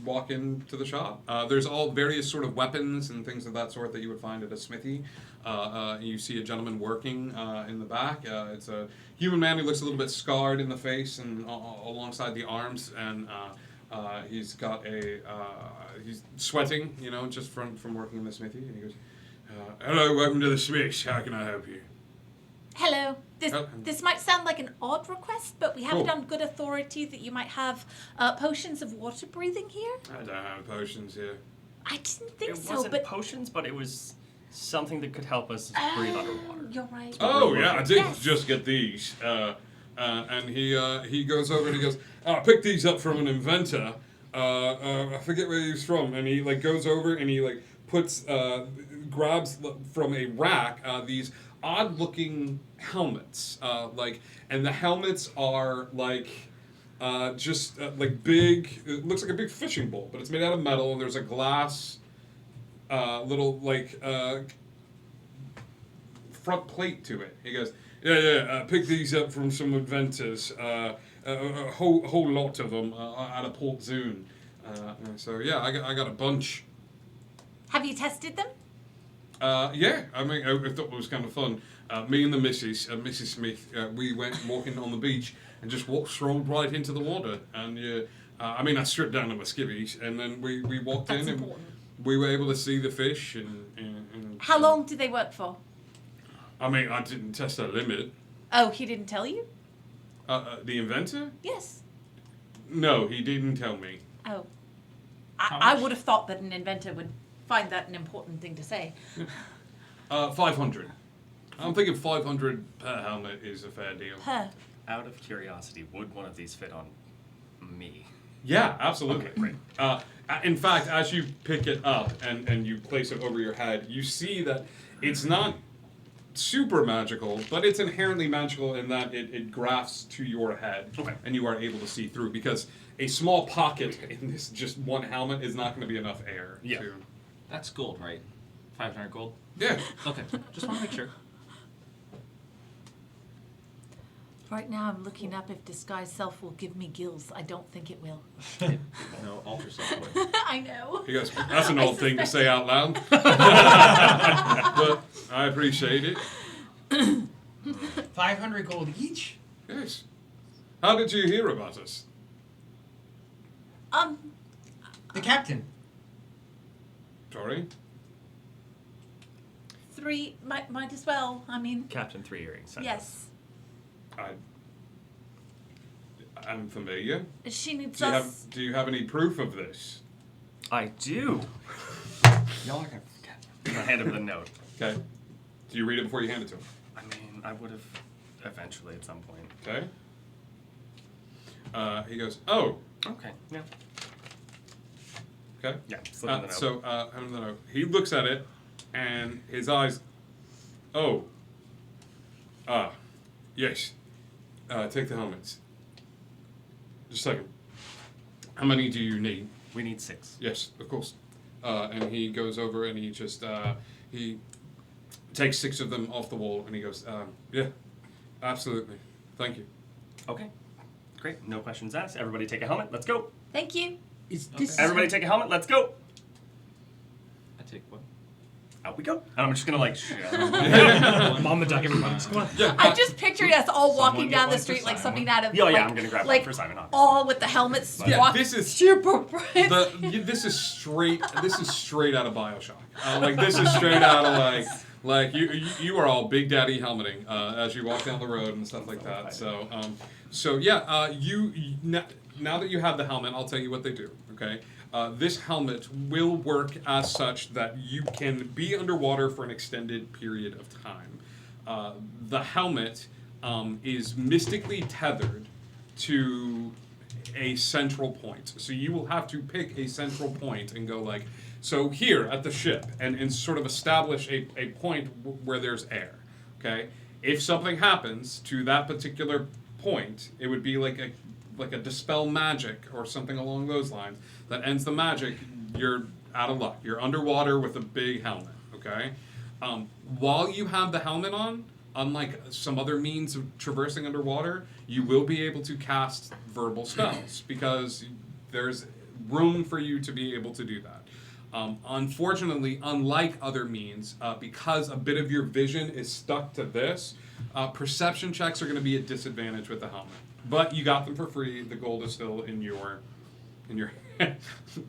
walk into the shop. There's all various sort of weapons and things of that sort that you would find at a smithy. You see a gentleman working in the back. It's a human man who looks a little bit scarred in the face and alongside the arms, and he's got he's sweating, just from working in the smithy. And he goes, "Hello, welcome to the Smiths. How can I help you?" Hello. Oh. This might sound like an odd request, but we have it Cool. on good authority that you might have potions of water breathing here. I don't have potions here. I didn't think It so, wasn't but potions, but it was something that could help us breathe underwater. you're right. Oh yeah, I did Yes. just get these. And he goes over and he goes, "I picked these up from an inventor. I forget where he was from." And he like goes over and he like puts grabs from a rack these odd-looking helmets. And the helmets are like like big. It looks like a big fishing bowl, but it's made out of metal. And there's a glass little like. Front plate to it. He goes, I picked these up from some inventors, a whole lot of them out of Port Zune. So yeah, I got a bunch. Have you tested them? Yeah, I mean, I thought it was kind of fun. Me and the Mrs. Smith, we went walking on the beach and just strolled right into the water. And I stripped down to my skivvies, and then we walked That's in important. and we were able to see the fish. And How long did they work for? I mean, I didn't test a limit. Oh, he didn't tell you? The inventor? Yes. No, he didn't tell me. Oh. How I much? would have thought that an inventor would find that an important thing to say. 500. I'm thinking 500 per helmet is a fair deal. Huh. Out of curiosity, would one of these fit on me? Yeah, absolutely. Okay, great. In fact, as you pick it up and you place it over your head, you see that it's not super magical, but it's inherently magical in that it grafts to your head, Okay. and you are able to see through, because a small pocket in this just one helmet is not going to be enough air. Yeah. To, That's gold, right? 500 gold? yeah. Okay, just want to make sure. Right now I'm looking up if disguise self will give me gills. I don't think it will. No, alter self would. I know. He goes, "That's an odd thing to say out loud." But I appreciate it. 500 gold each? Yes. How did you hear about us? The captain. Sorry? 3 might as well. I mean, Captain Three Earrings. yes. I'm familiar. She needs Do us. do you have any proof of this? I do. Y'all are gonna hand him the note. Okay. Do you read it before you hand it to him? I mean, I would have eventually at some point. Okay. He goes, oh. Okay. Yeah. Okay. Yeah. Slip him the note. So, hand him the note. He looks at it, and his eyes. Oh. Yes. Take the helmets. Just a second. How many do you need? We need 6. Yes, of course. And he goes over and he just he takes 6 of them off the wall and he goes, yeah, absolutely. Thank you. Okay. Great. No questions asked. Everybody take a helmet. Let's go. Thank you. Is this? Everybody take a helmet. Let's go. I take one. Out we go. And I'm just gonna like. I'm on the duck, everybody. Come on. Yeah, I'm just picturing us all walking Someone down get the one street for like Simon. something out of Yeah, like, I'm gonna grab like one for Simon. Obviously. all with the helmets. Yeah, walk this is super bright. this is straight out of BioShock. Like this is straight out of like you are all Big Daddy helmeting as you walk down the road and stuff like that. So yeah, now that you have the helmet, I'll tell you what they do. Okay. This helmet will work as such that you can be underwater for an extended period of time. The helmet is mystically tethered to a central point. So you will have to pick a central point and go like, so here at the ship, and sort of establish a point where there's air. Okay? If something happens to that particular point, it would be like a dispel magic or something along those lines that ends the magic. You're out of luck. You're underwater with a big helmet. Okay. While you have the helmet on, unlike some other means of traversing underwater, you will be able to cast verbal spells because there's room for you to be able to do that. Unfortunately, unlike other means, because a bit of your vision is stuck to this, perception checks are going to be a disadvantage with the helmet. But you got them for free. The gold is still in your.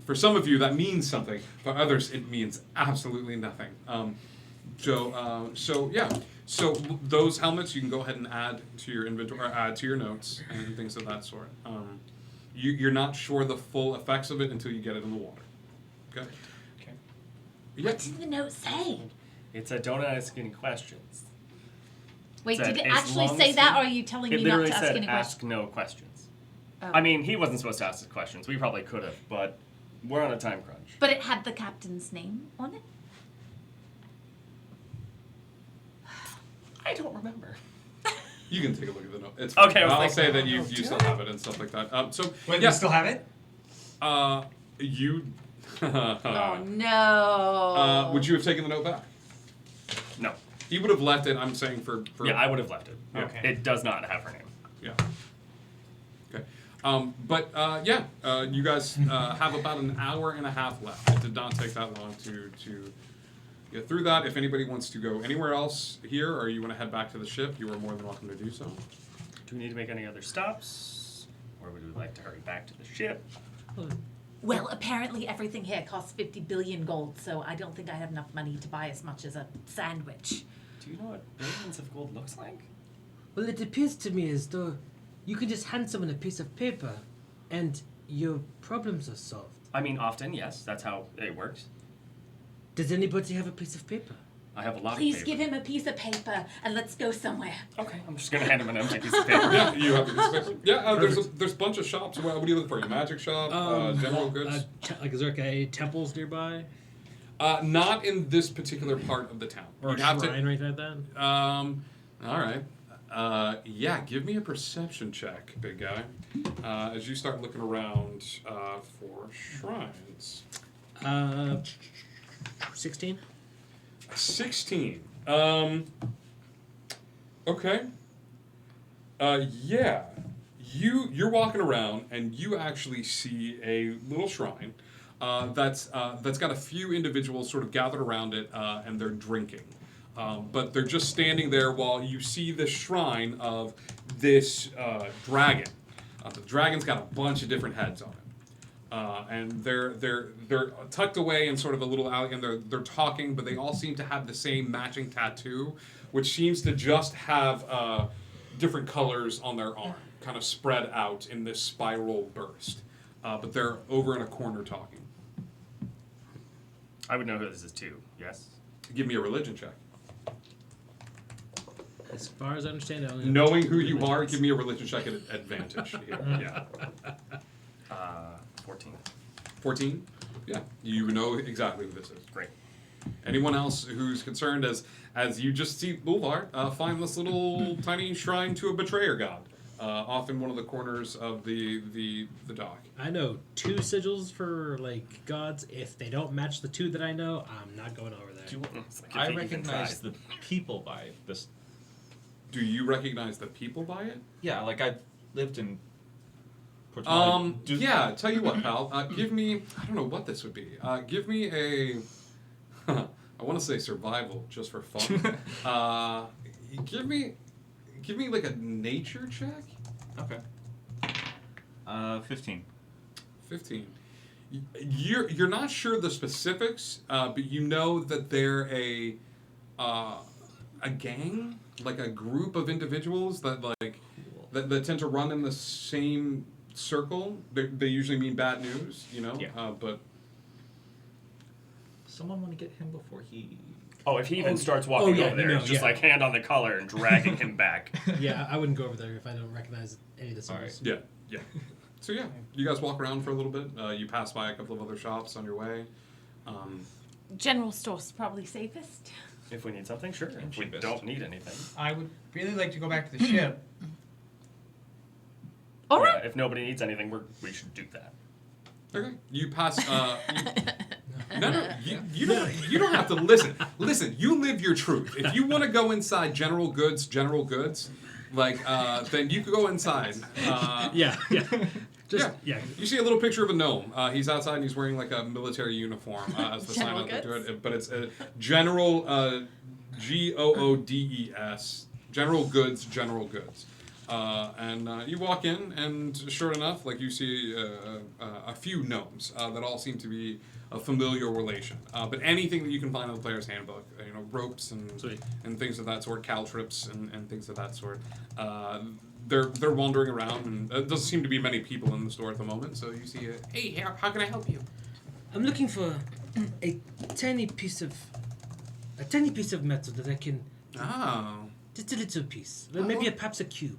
For some of you, that means something. For others, it means absolutely nothing. So yeah. So those helmets you can go ahead and add to your inventory, or add to your notes and things of that sort. You're not sure the full effects of it until you get it in the water. Okay. Okay. Yeah. What did the note say? It's a don't ask any questions. Wait, Said, did it as actually long say as that, you- or are you telling It me not literally to ask said any ask questions? no questions. Oh. I mean, he wasn't supposed to ask us questions. We probably could have, but we're on a time crunch. But it had the captain's name on it. I don't remember. You can take a look at the note. It's Okay, I was I'll like, say that you oh, still have it and stuff like that. So Wait, yeah, you still have it? You. Oh no. Would you have taken the note back? No. He would have left it. I'm saying for Yeah, I would have left it. Yeah. Okay. It does not have her name. Yeah. Okay. You guys have about an hour and a half left. It did not take that long to get through that. If anybody wants to go anywhere else here, or you want to head back to the ship, you are more than welcome to do so. Do we need to make any other stops? Or would we like to hurry back to the ship? Well, apparently everything here costs 50 billion gold, so I don't think I have enough money to buy as much as a sandwich. Do you know what billions of gold looks like? Well, it appears to me as though you can just hand someone a piece of paper, and your problems are solved. I mean, often, yes. That's how it works. Does anybody have a piece of paper? I have a lot Please of paper. give him a piece of paper and let's go somewhere. Okay, I'm just gonna hand him an empty piece of paper. Yeah, you have a piece of paper. Yeah, there's a bunch of shops. What are you looking for? A magic shop? General goods? Like, is there any temples nearby? Not in this particular part of the town. Or You'd a have shrine or anything like that? All right. Yeah, give me a perception check, big guy, as you start looking around for shrines. 16? 16. Okay. Yeah. You're walking around and you actually see a little shrine that's got a few individuals sort of gathered around it and they're drinking. But they're just standing there while you see the shrine of this dragon. The dragon's got a bunch of different heads on it. And they're tucked away in sort of a little alley, and they're talking, but they all seem to have the same matching tattoo, which seems to just have different colors on their arm, kind of spread out in this spiral burst. But they're over in a corner talking. I would know who this is too. Yes. Give me a religion check. As far as I understand, I only Knowing who you are, give me a religion check at advantage. Yeah. 14. 14? Yeah. You know exactly who this is. Great. Anyone else who's concerned as you just see Ulvar find this little tiny shrine to a betrayer god off in one of the corners of the dock. I know 2 sigils for like gods. If they don't match the 2 that I know, I'm not going over there. I recognize the people by this. Do you recognize the people by it? Yeah, like I've lived in. Yeah. Tell you what, pal. Give me. I don't know what this would be. Give me a. I want to say survival just for fun. Give me like a nature check. Okay. 15. 15. You're not sure the specifics, but you know that they're a gang, like a group of individuals that that tend to run in the same circle. They usually mean bad news, you know. Yeah. But Someone want to get him before he. Oh, if he even starts walking over there, it's just yeah. like hand on the collar and dragging him back. Yeah, I wouldn't go over there if I don't recognize any of the symbols. yeah. So yeah, you guys walk around for a little bit. You pass by a couple of other shops on your way. General store's probably safest. If we need something, sure. If we don't need anything. I would really like to go back to the ship. All Yeah, right. if nobody needs anything, we should do that. Okay. You pass. No. You don't have to listen. Listen. You live your truth. If you want to go inside general goods, like then you could go inside. Yeah. Just, yeah. You see a little picture of a gnome. He's outside and he's wearing like a military uniform as the sign General out there to Goods? it. But it's General Goodes. General Goods. And you walk in, and sure enough, like you see a few gnomes that all seem to be a familiar relation. But anything that you can find in the player's handbook, ropes and things of that sort, caltrips and things of that sort. They're wandering around, and there doesn't seem to be many people in the store at the moment. So you see, hey, how can I help you? I'm looking for a tiny piece of metal that I can. Oh. Just a little piece, maybe perhaps a cube.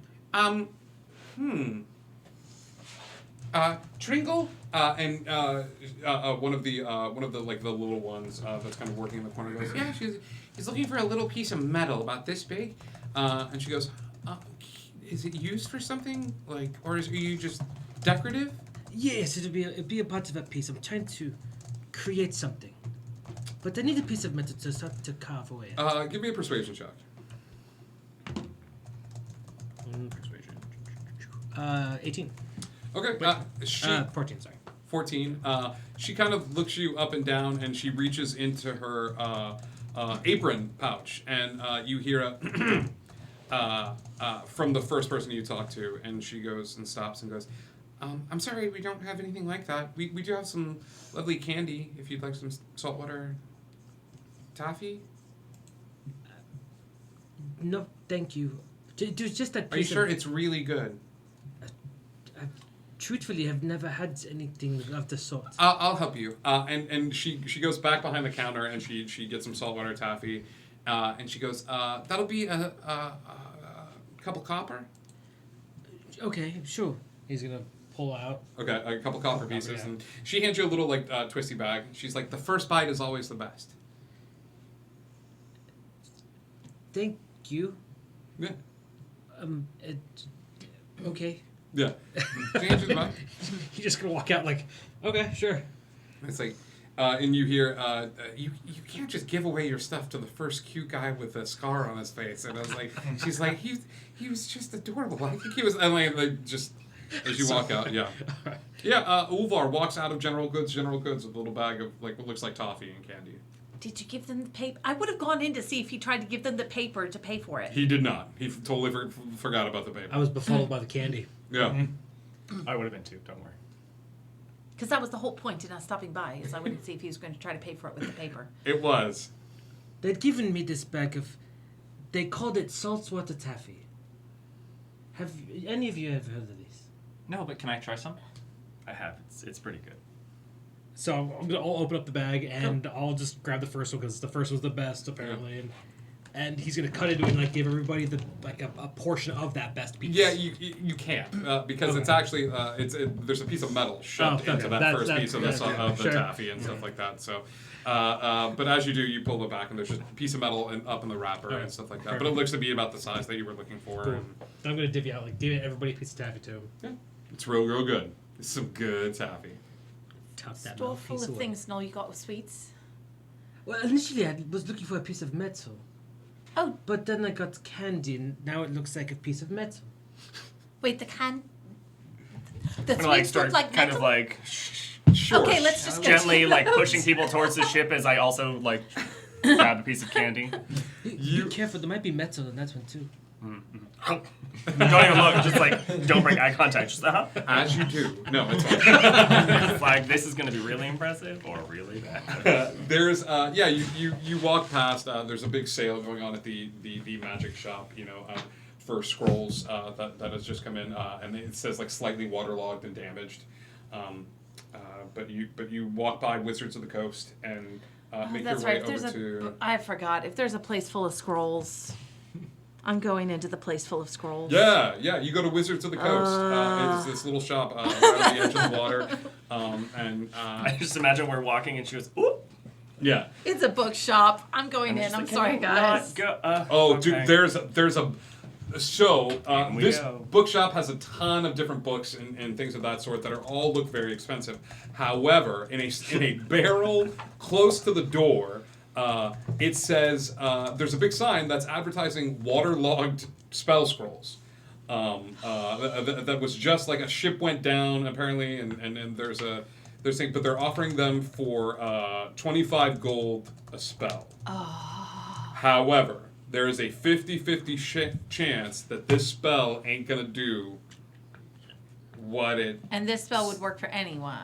Tringle, and one of the like the little ones that's kind of working in the corner goes, yeah, he's looking for a little piece of metal about this big, and she goes, is it used for something like, or are you just decorative? Yes, it'd be a part of a piece. I'm trying to create something, but I need a piece of metal to start to carve away. Give me a persuasion check. Persuasion. 18. Okay. 14. Sorry. 14. She kind of looks you up and down, and she reaches into her apron pouch, and you hear from the first person you talk to, and she goes and stops and goes, I'm sorry, we don't have anything like that. We do have some lovely candy if you'd like some saltwater taffy. No, thank you. There's just that Are you piece sure of, it's really good? I truthfully have never had anything of the sort. I'll help you. And she goes back behind the counter and she gets some saltwater taffy, and she goes, that'll be a couple copper. Okay, sure. He's gonna pull out. Okay, a couple copper pieces, yeah. and she hands you a little like twisty bag. She's like, the first bite is always the best. Thank you. Yeah. Okay. Yeah. She hands you the bag. You're just gonna walk out like, okay, sure. It's like, and you hear, you can't just give away your stuff to the first cute guy with a scar on his face. And I was like, she's like, he was just adorable. I think he was, and like just as you walk out, yeah. Yeah, Ulvar walks out of General Goods with a little bag of like what looks like toffee and candy. Did you give them the paper? I would have gone in to see if he tried to give them the paper to pay for it. He did not. He totally forgot about the paper. I was befuddled by the candy. Yeah. I would have been too, don't worry. Because that was the whole point in us stopping by, is I wanted to see if he was going to try to pay for it with the paper. It was. They'd given me this bag of. They called it saltwater taffy. Have any of you ever heard of this? No, but can I try some? I have. It's pretty good. So I'll open up the bag and I'll just grab the first one because the first was the best apparently, and he's gonna cut into it and like give everybody the a portion of that best piece. Yeah, you can't because it's actually there's a piece of metal shoved into that first piece of the taffy and stuff like that. So, but as you do, you pull it back and there's just a piece of metal up in the wrapper and stuff like that. Perfect. But it looks to be about the size that you were looking for. Cool. I'm gonna divvy out give everybody a piece of taffy too. Yeah, it's real good. It's some good taffy. Store full of things and all you got was sweets. Well, initially I was looking for a piece of metal. Oh. But then I got candy and now it looks like a piece of metal. Wait, the I'm gonna sweets start look like kind metal? of like sure. Okay, let's just go gently to like those. pushing people towards the ship as I also like grab a piece of candy. Be careful, there might be metal in that one too. Don't even look. Just like don't break eye contact. Just as you do. No, it's fine. It's like this is gonna be really impressive or really bad. There's you walk past. There's a big sale going on at the magic shop. For scrolls that has just come in, and it says like slightly waterlogged and damaged. But you walk by Wizards of the Coast and make your way over to. I forgot. If there's a place full of scrolls, I'm going into the place full of scrolls. Yeah. You go to Wizards of the Coast. It's this little shop right on the edge of the water, and I just imagine we're walking and she goes, "Ooh." Yeah. It's a bookshop. I'm going in. I'm sorry, guys. Dude, there's a. So, this go. bookshop has a ton of different books and things of that sort that all look very expensive. However, in a barrel close to the door, it says there's a big sign that's advertising waterlogged spell scrolls. That was just like a ship went down apparently, and there's saying, but they're offering them for 25 gold a spell. However, there is a 50-50 chance that this spell ain't gonna do what it. And this spell would work for anyone.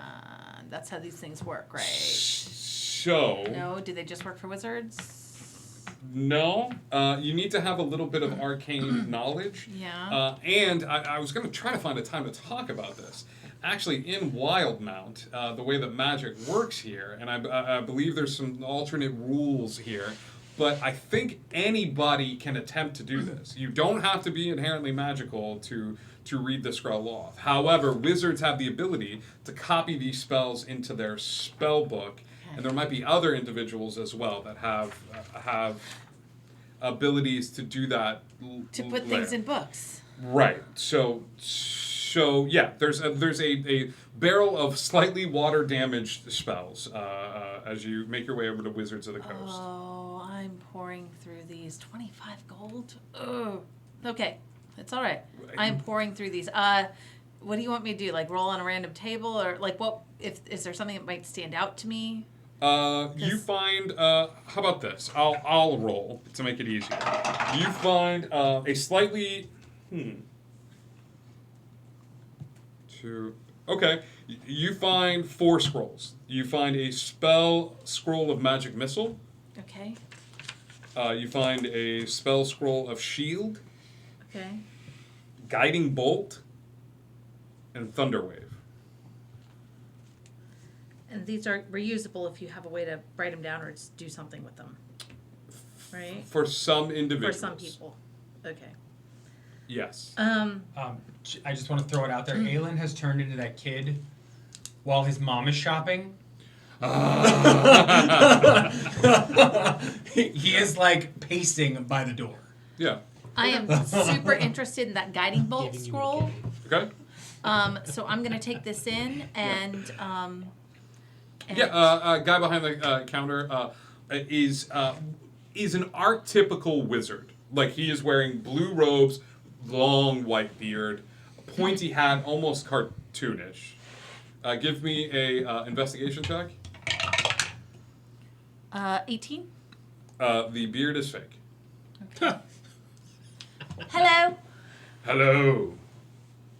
That's how these things work, right? So. No, do they just work for wizards? No, you need to have a little bit of arcane knowledge. Yeah. And I was going to try to find a time to talk about this. Actually, in Wildmount, the way that magic works here, and I believe there's some alternate rules here, but I think anybody can attempt to do this. You don't have to be inherently magical to read the scroll off. However, wizards have the ability to copy these spells into their spell book, and there might be other individuals as well that have abilities to do that. To put things in books. Right. So yeah, there's a barrel of slightly water damaged spells as you make your way over to Wizards of the Coast. Oh, I'm pouring through these. 25 gold? Ugh. Okay, it's all right. I'm pouring through these. What do you want me to do? Like roll on a random table, or like what? Is there something that might stand out to me? You find. How about this? I'll roll to make it easier. You find a slightly. Okay. You find 4 scrolls. You find a spell scroll of magic missile. Okay. You find a spell scroll of shield. Okay. Guiding bolt. And thunderwave. And these are reusable if you have a way to write them down or just do something with them. Right? For some individuals. For some people. Okay. Yes. I just want to throw it out there. Aelin has turned into that kid while his mom is shopping. He is like pacing by the door. Yeah. I am super interested in that guiding bolt scroll. Okay. So I'm gonna take this in and guy behind the counter is an archetypical wizard. Like he is wearing blue robes, long white beard, a pointy hat, almost cartoonish. Give me a investigation check. 18. The beard is fake. Okay. Hello. Hello.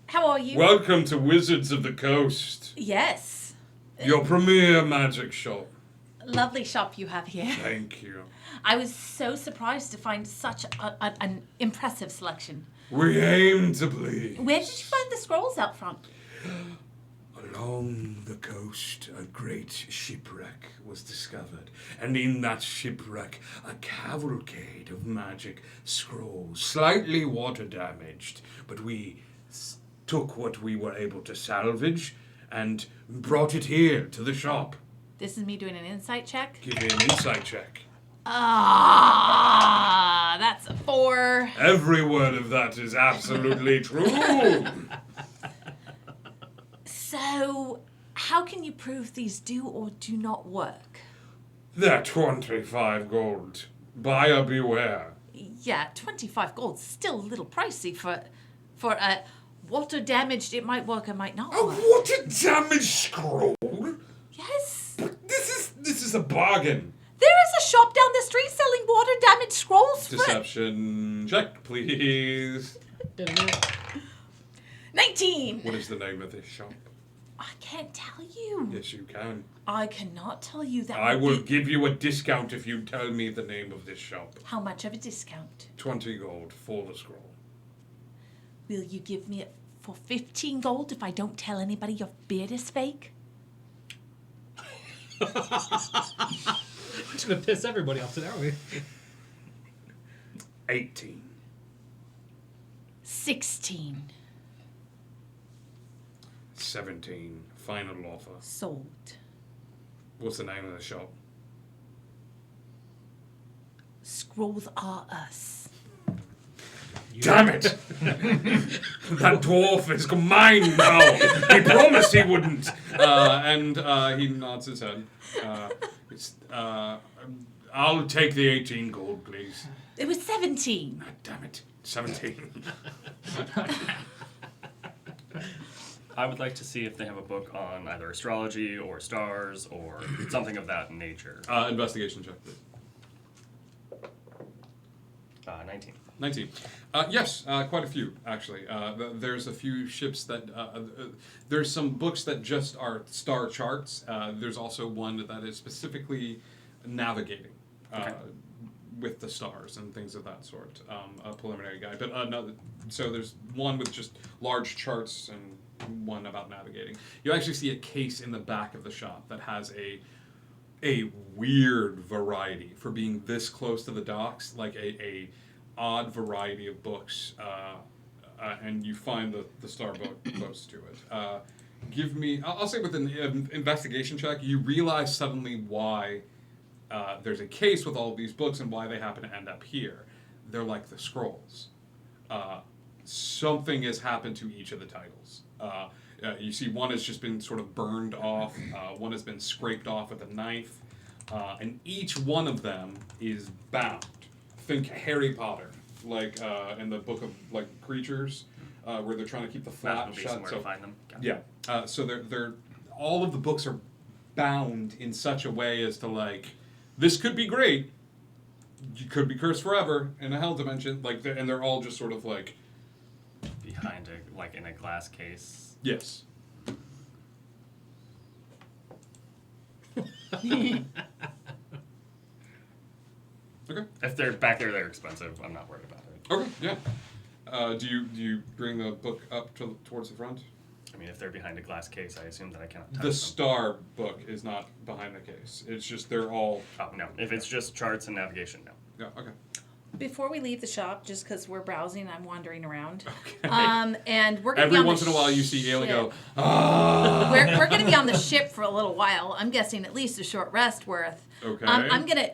How are you? Welcome to Wizards of the Coast. Yes. Your premier magic shop. Lovely shop you have here. Thank you. I was so surprised to find such an impressive selection. We aim to please. Where did you find the scrolls out from? Along the coast, a great shipwreck was discovered, and in that shipwreck, a cavalcade of magic scrolls, slightly water damaged, but we took what we were able to salvage and brought it here to the shop. This is me doing an insight check. Give me an insight check. Ah, that's a 4. Every word of that is absolutely true. So, how can you prove these do or do not work? They're 25 gold. Buyer beware. Yeah, 25 gold, still a little pricey for a water damaged. It might work, it might not A work. water damaged scroll? Yes. But this is a bargain. There is a shop down the street selling water damaged scrolls for Deception check, please. 19. What is the name of this shop? I can't tell you. Yes, you can. I cannot tell you that. I would will be- give you a discount if you tell me the name of this shop. How much of a discount? 20 gold for the scroll. Will you give me it for 15 gold if I don't tell anybody your beard is fake? We're just gonna piss everybody off today, aren't we? 18. 16. 17. Final offer. Sold. What's the name of the shop? Scrolls are us. Damn it! That dwarf is mine now! He promised he wouldn't! And he nods his head. I'll take the 18 gold, please. It was 17. Damn it. 17. I would like to see if they have a book on either astrology or stars or something of that nature. Investigation check, please. 19. 19. Yes, quite a few, actually. There's a few ships that... there's some books that just are star charts. There's also one that is specifically navigating with the stars and things of that sort. A preliminary guide. But no, so there's one with just large charts and one about navigating. You actually see a case in the back of the shop that has a weird variety for being this close to the docks, like a odd variety of books, and you find the star book close to it. Give me, I'll say with an investigation check, you realize suddenly why there's a case with all of these books and why they happen to end up here. They're like the scrolls. Something has happened to each of the titles. You see one has just been sort of burned off, one has been scraped off with a knife, and each one of them is bound. Think Harry Potter, like in the book of like creatures, where they're trying to keep the flap shut. Somewhere to find them. Yeah, so they're all of the books are bound in such a way as to like, this could be great, you could be cursed forever in a hell dimension, like, and they're all just sort of like behind a like in a glass case. Yes. Okay. If they're back there, they're expensive. I'm not worried about it. Okay. Yeah. Do you bring the book up towards the front? I mean, if they're behind a glass case, I assume that I cannot touch The them. star book is not behind the case. It's just they're all. Oh no! If it's just charts and navigation, no. Yeah. Okay. Before we leave the shop, just because we're browsing, I'm wandering around. Okay. And we're gonna Every be on once the in a while, you see Ayla go. ship. Ah. We're going to be on the ship for a little while. I'm guessing at least a short rest worth. Okay. I'm going to,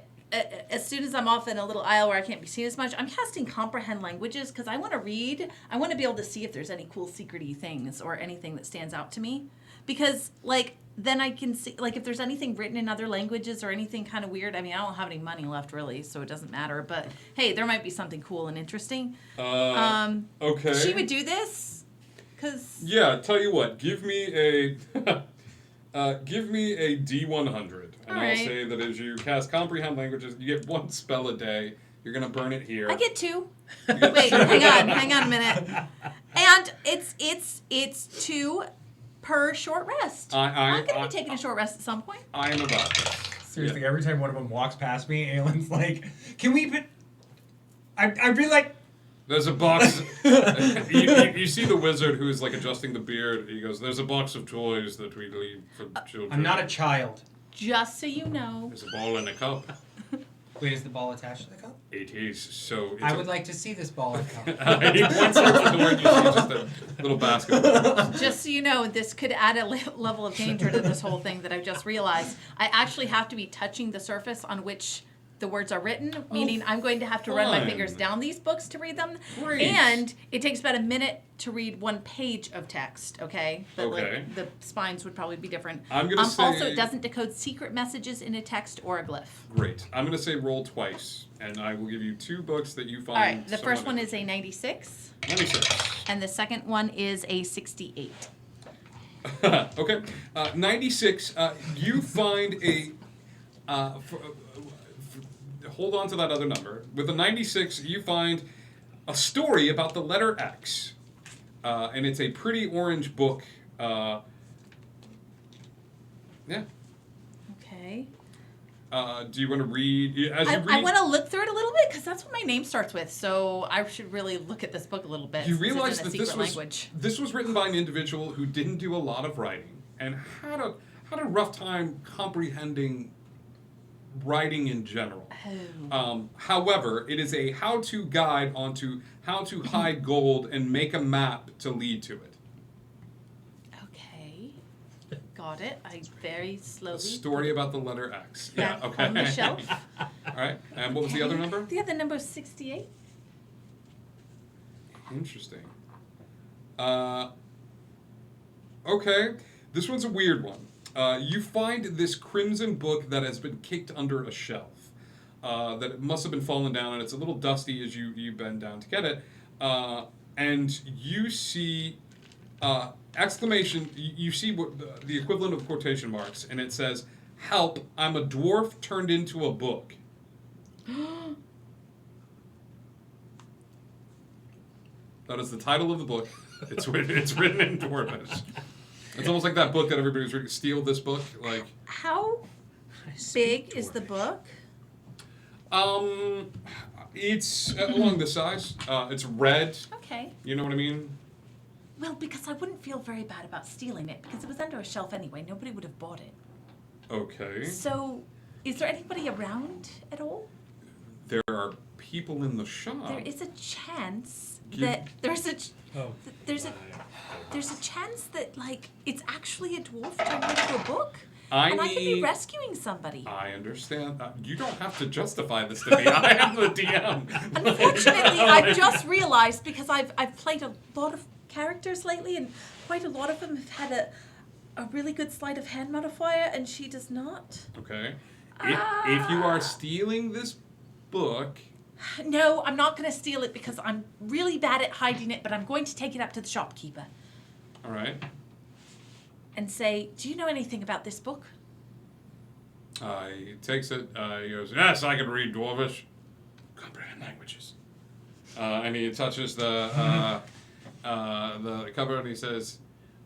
as soon as I'm off in a little aisle where I can't be seen as much, I'm casting Comprehend Languages because I want to read. I want to be able to see if there's any cool secret-y things or anything that stands out to me. Because, like, then I can see, like, if there's anything written in other languages or anything kind of weird. I mean, I don't have any money left, really, so it doesn't matter. But, hey, there might be something cool and interesting. Okay. She would do this? Because... Yeah, tell you what. Give me a D100, and I'll say that as you cast Comprehend Languages, you get one spell a day. You're gonna burn it here. I get 2. Wait, hang on a minute. And it's 2 per short rest. I'm going to be taking a short rest at some point. I am about this. Seriously, every time one of them walks past me, Aylin's like, "Can we?" I'd be like, "There's a box." you see the wizard who's like adjusting the beard. He goes, "There's a box of toys that we leave for children." I'm not a child. Just so you know. There's a ball in a cup. Wait, is the ball attached to the cup? It is. So it's I would like to see this ball and cup. He points towards the door and you see just a little basket. Just so you know, this could add a level of danger to this whole thing that I've just realized. I actually have to be touching the surface on which the words are written, meaning I'm going to have to run my fingers down these books to read them. Great. And it takes about a minute to read one page of text, okay? But Okay. like, the spines would probably be different. I'm gonna say- Also, it doesn't decode secret messages in a text or a glyph. Great. I'm going to say roll twice, and I will give you 2 books that you find. All right, the somewhat first one is a 96, 96. and the second one is a 68. Okay. 96. You find a. Hold on to that other number. With a 96, you find a story about the letter X. And it's a pretty orange book. Yeah. Okay. Do you want to read? As you read, I want to look through it a little bit because that's what my name starts with. So I should really look at this book a little bit. you since it's realize in a that this secret was language. this was written by an individual who didn't do a lot of writing and had a rough time comprehending writing in general. However, it is a how-to guide onto how to hide gold and make a map to lead to it. Okay. Got it. I very slowly. A story about the letter X. Yeah, Okay. on the shelf. All right. And what was the other number? The other number is 68. Interesting. Okay. This one's a weird one. You find this crimson book that has been kicked under a shelf. That it must have been fallen down, and it's a little dusty as you bend down to get it. And you see exclamation. You see what the equivalent of quotation marks, and it says, "Help! I'm a dwarf turned into a book." That is the title of the book. It's written in Dwarvish. It's almost like that book that everybody was reading. Steal this book, like. How big is the book? It's along this size. It's red. Okay. You know what I mean? Well, because I wouldn't feel very bad about stealing it because it was under a shelf anyway. Nobody would have bought it. Okay. So, is there anybody around at all? There are people in the shop. There is a chance You- that there's a chance that like it's actually a dwarf turned into a book, and I could be rescuing somebody. I understand. You don't have to justify this to me. I am the DM. Unfortunately, I've just realized because I've played a lot of characters lately, and quite a lot of them have had a really good sleight of hand modifier, and she does not. Okay. If you are stealing this book. No, I'm not going to steal it because I'm really bad at hiding it, but I'm going to take it up to the shopkeeper. All right. And say, do you know anything about this book? He takes it. He goes, "Yes, I can read Dwarvish. Comprehend languages." And he touches the cover and he says,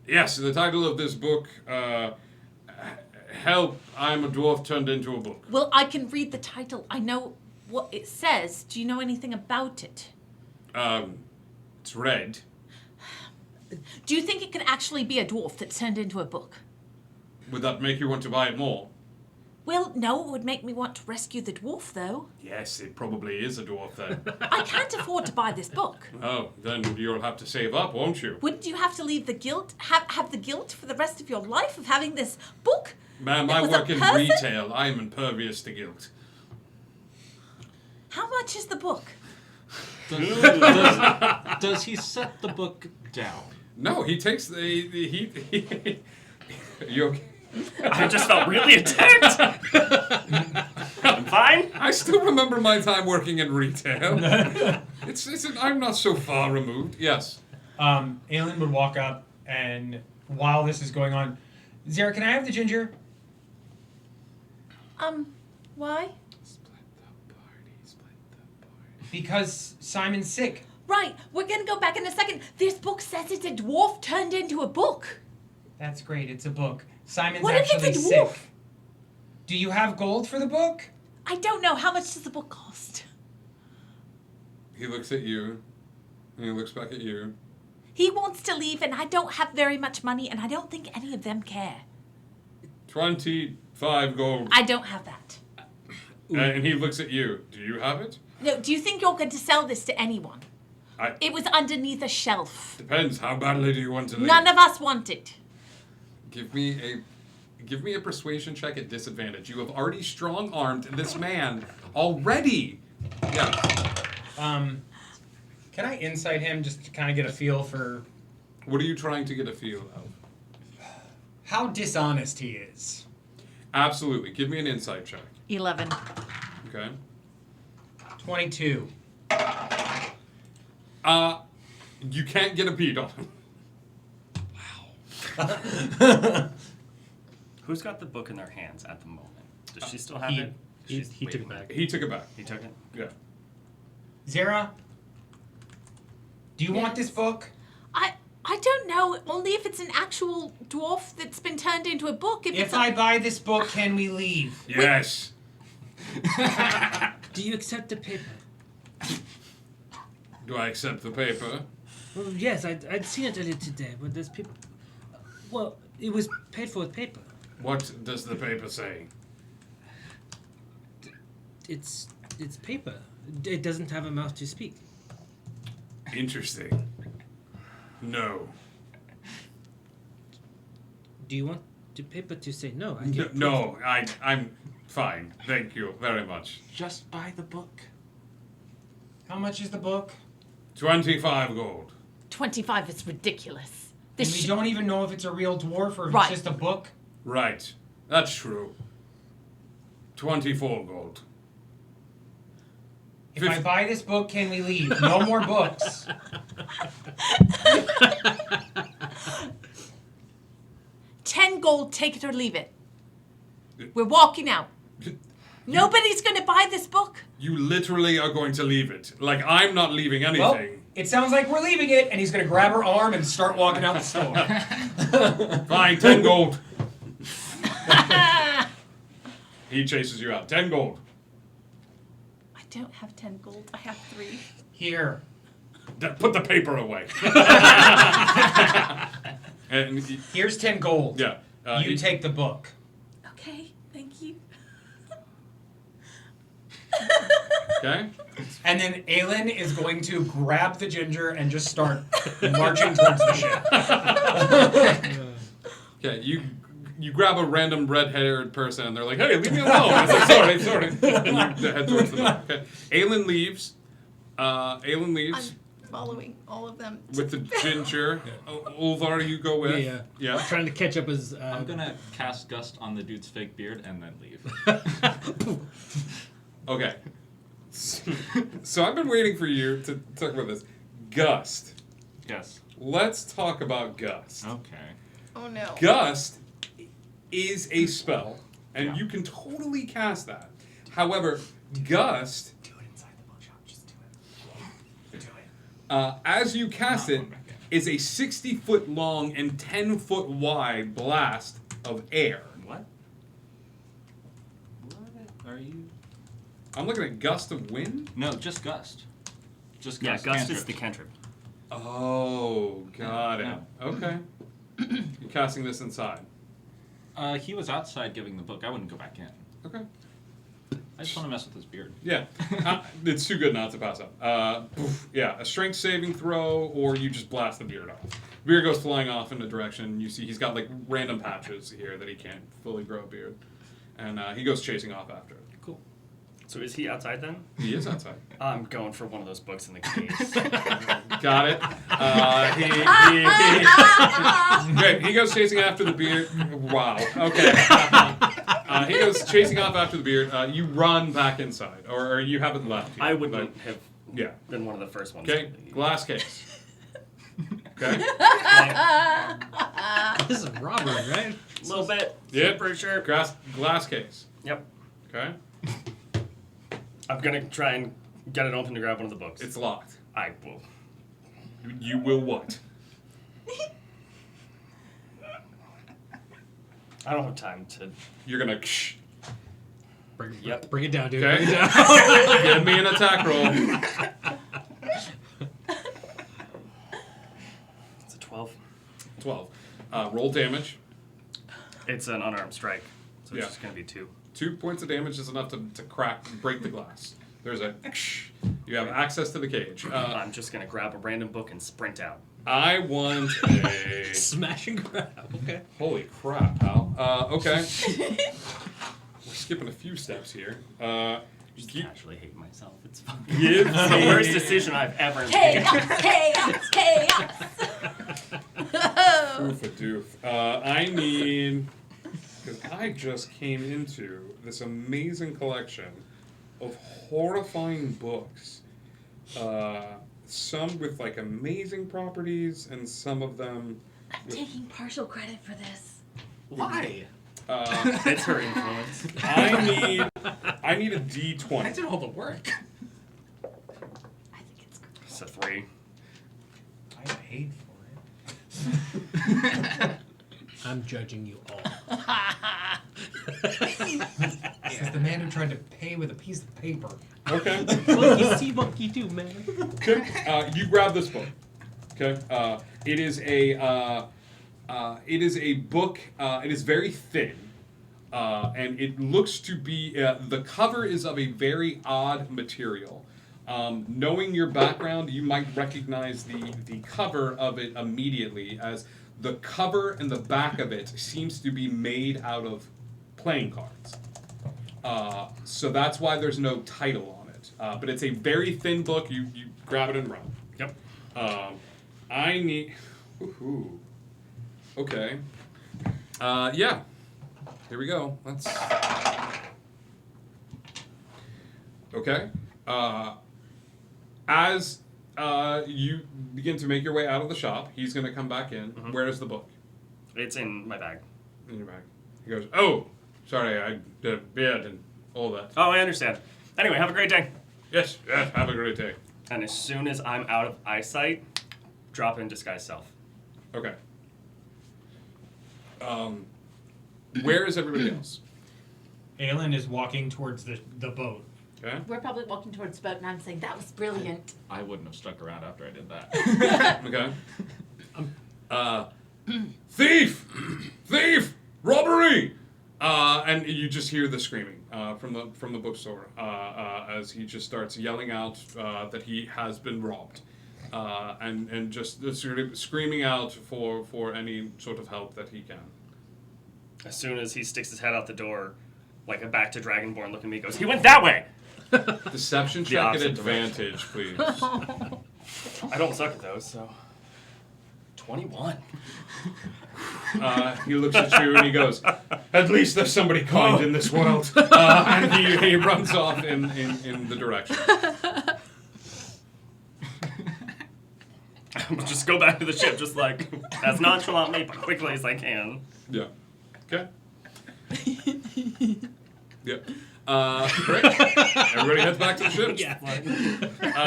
"Yes, the title of this book, Help, I'm a dwarf turned into a book." Well, I can read the title. I know what it says. Do you know anything about it? It's red. Do you think it could actually be a dwarf that's turned into a book? Would that make you want to buy it more? Well, no, it would make me want to rescue the dwarf, though. Yes, it probably is a dwarf then. I can't afford to buy this book. Oh, then you'll have to save up, won't you? Wouldn't you have to leave the guilt, have the guilt for the rest of your life of having this book? Ma'am, It I was a work in person? retail. I am impervious to guilt. How much is the book? Does he set the book down? No, he takes he you okay? I just felt really attacked. I'm fine. I still remember my time working in retail. I'm not so far removed. Yes. Aelin would walk up, and while this is going on, Zara, can I have the ginger? Why? Because Simon's sick. Right, we're gonna go back in a second. This book says it's a dwarf turned into a book. That's great. It's a book. Simon's What if it's a actually dwarf? sick. Do you have gold for the book? I don't know. How much does the book cost? He looks at you, and he looks back at you. He wants to leave, and I don't have very much money, and I don't think any of them care. 25 gold. I don't have that. And he looks at you. Do you have it? No, do you think you're going to sell this to anyone? I It was underneath a shelf. depends. How badly do you want to leave? None of us want it. Give me a persuasion check at disadvantage. You have already strong-armed this man already. Yeah. Can I insight him just to kind of get a feel for What are you trying to get a feel of? how dishonest he is? Absolutely. Give me an insight check. 11. Okay. 22. You can't get a beat on him. Who's got the book in their hands at the moment? Does she still have he- it? he- She's he took waiting. it back. He took it back. He took it? Yeah. Zara, do you want this book? I don't know, only if it's an actual dwarf that's been turned into a book. If I buy this book, can we leave? Yes. Do you accept the paper? Do I accept the paper? Well, yes, I'd seen it earlier today, but there's people. Well, it was paid for with paper. What does the paper say? It's paper. It doesn't have a mouth to speak. Interesting. No. Do you want the paper to say no? I No, can no, I'm fine. Thank you very much. Just buy the book. How much is the book? 25 gold. 25 is ridiculous. And we don't even know if it's a real dwarf or if Right. it's just a book. Right. That's true. 24 gold. If I buy this book, can we leave? No more books. $10, take it or leave it. We're walking out. Nobody's going to buy this book. You literally are going to leave it. Like, I'm not leaving anything. Well, it sounds like we're leaving it, and he's going to grab her arm and start walking out the store. Fine, 10 gold. He chases you out. 10 gold. I don't have 10 gold. I have 3. Here. Put the paper away. And Here's 10 gold. Yeah. You take the book. Okay, thank you. Okay. And then Aelin is going to grab the ginger and just start marching towards the ship. Okay, you grab a random red-haired person and they're like, "Hey, leave me alone." It's like, sorry. And you head towards the door. Okay. Aelin leaves. Aelin leaves I'm following all of them. with the ginger. Ulvar, you go with. Yeah. Trying to catch up as. I'm gonna cast Gust on the dude's fake beard and then leave. Okay. So I've been waiting for you to talk about this. Gust. Yes. Let's talk about Gust. Okay. Oh no. Gust is a spell, and you can totally cast that. However, Gust, Do it inside the bookshop. Just do it. Do it. as you cast it, is a 60-foot long and 10-foot wide blast of air. What? What are you? I'm looking at Gust of Wind? No, just Gust. Just Yeah, Gust. Gust cantrip. is the cantrip. Oh, got it. Yeah. Okay. You're casting this inside. He was outside giving the book. I wouldn't go back in. Okay. I just want to mess with his beard. Yeah. It's too good not to pass up. Poof. Yeah, a strength saving throw, or you just blast the beard off. Beard goes flying off in a direction. You see he's got like random patches here that he can't fully grow a beard. And he goes chasing off after it. Cool. So is he outside then? He is outside. I'm going for one of those books in the case. Got it. Great. He goes chasing after the beard. Wow. Okay. He goes chasing off after the beard. You run back inside, or you haven't left yet. I wouldn't have Yeah. been one of the first ones. Okay. Glass case. Okay. This is robbery, right? A little bit. Yep. Pretty sure. Glass case. Yep. Okay. I'm gonna try and get it open to grab one of the books. It's locked. I will. You will what? I don't have time to. You're gonna. Bring it down, dude. Okay. Bring it down. Give me an attack roll. It's a 12. 12. Roll damage. It's an unarmed strike, so it's Yeah. just gonna be 2. 2 points of damage is enough to break the glass. There's a. You have access to the cage. I'm just gonna grab a random book and sprint out. I want a. Smash and grab. Okay. Holy crap, pal. Okay. We're skipping a few steps here. Just casually hate myself. It's fine. Give It's the worst decision I've ever made. Chaos! Oof a doof. I need. Because I just came into this amazing collection of horrifying books. Some with like amazing properties, and some of them. I'm taking partial credit for this. Why? It's her influence. I need a D20. I did all the work. I think it's good. It's a 3. I paid for it. I'm judging you all. This is the man who tried to pay with a piece of paper. Okay. Monkey see, monkey do, man. Okay. You grab this book. Okay. It is a book. It is very thin, and it looks to be. The cover is of a very odd material. Knowing your background, you might recognize the cover of it immediately, as the cover and the back of it seems to be made out of playing cards. So that's why there's no title on it. But it's a very thin book. You grab it and run. Yep. I need. Woohoo. Okay. Yeah. Here we go. Let's. Okay. As you begin to make your way out of the shop, he's going to come back in. Mm-hmm. Where is the book? It's in my bag. In your bag. He goes, "Oh, sorry, I did bed and all that." Oh, I understand. Anyway, have a great day. Yes, have a great day. And as soon as I'm out of eyesight, drop in disguise self. Okay. Where is everybody else? Aelin is walking towards the boat. Okay. We're probably walking towards the boat, and I'm saying that was brilliant. I wouldn't have stuck around after I did that. Okay. Thief! Thief! Robbery! And you just hear the screaming from the bookstore as he just starts yelling out that he has been robbed, and just sort of screaming out for any sort of help that he can. As soon as he sticks his head out the door, like a back to Dragonborn look at me, goes, "He went that way!" Deception check at advantage, please. I don't suck at those, so 21. He looks at you and he goes, "At least there's somebody kind in this world." And he runs off in the direction. Just go back to the ship, just like as nonchalantly but quickly as I can. Yeah. Okay. Yep. Great. Everybody heads back to the ship. Yeah.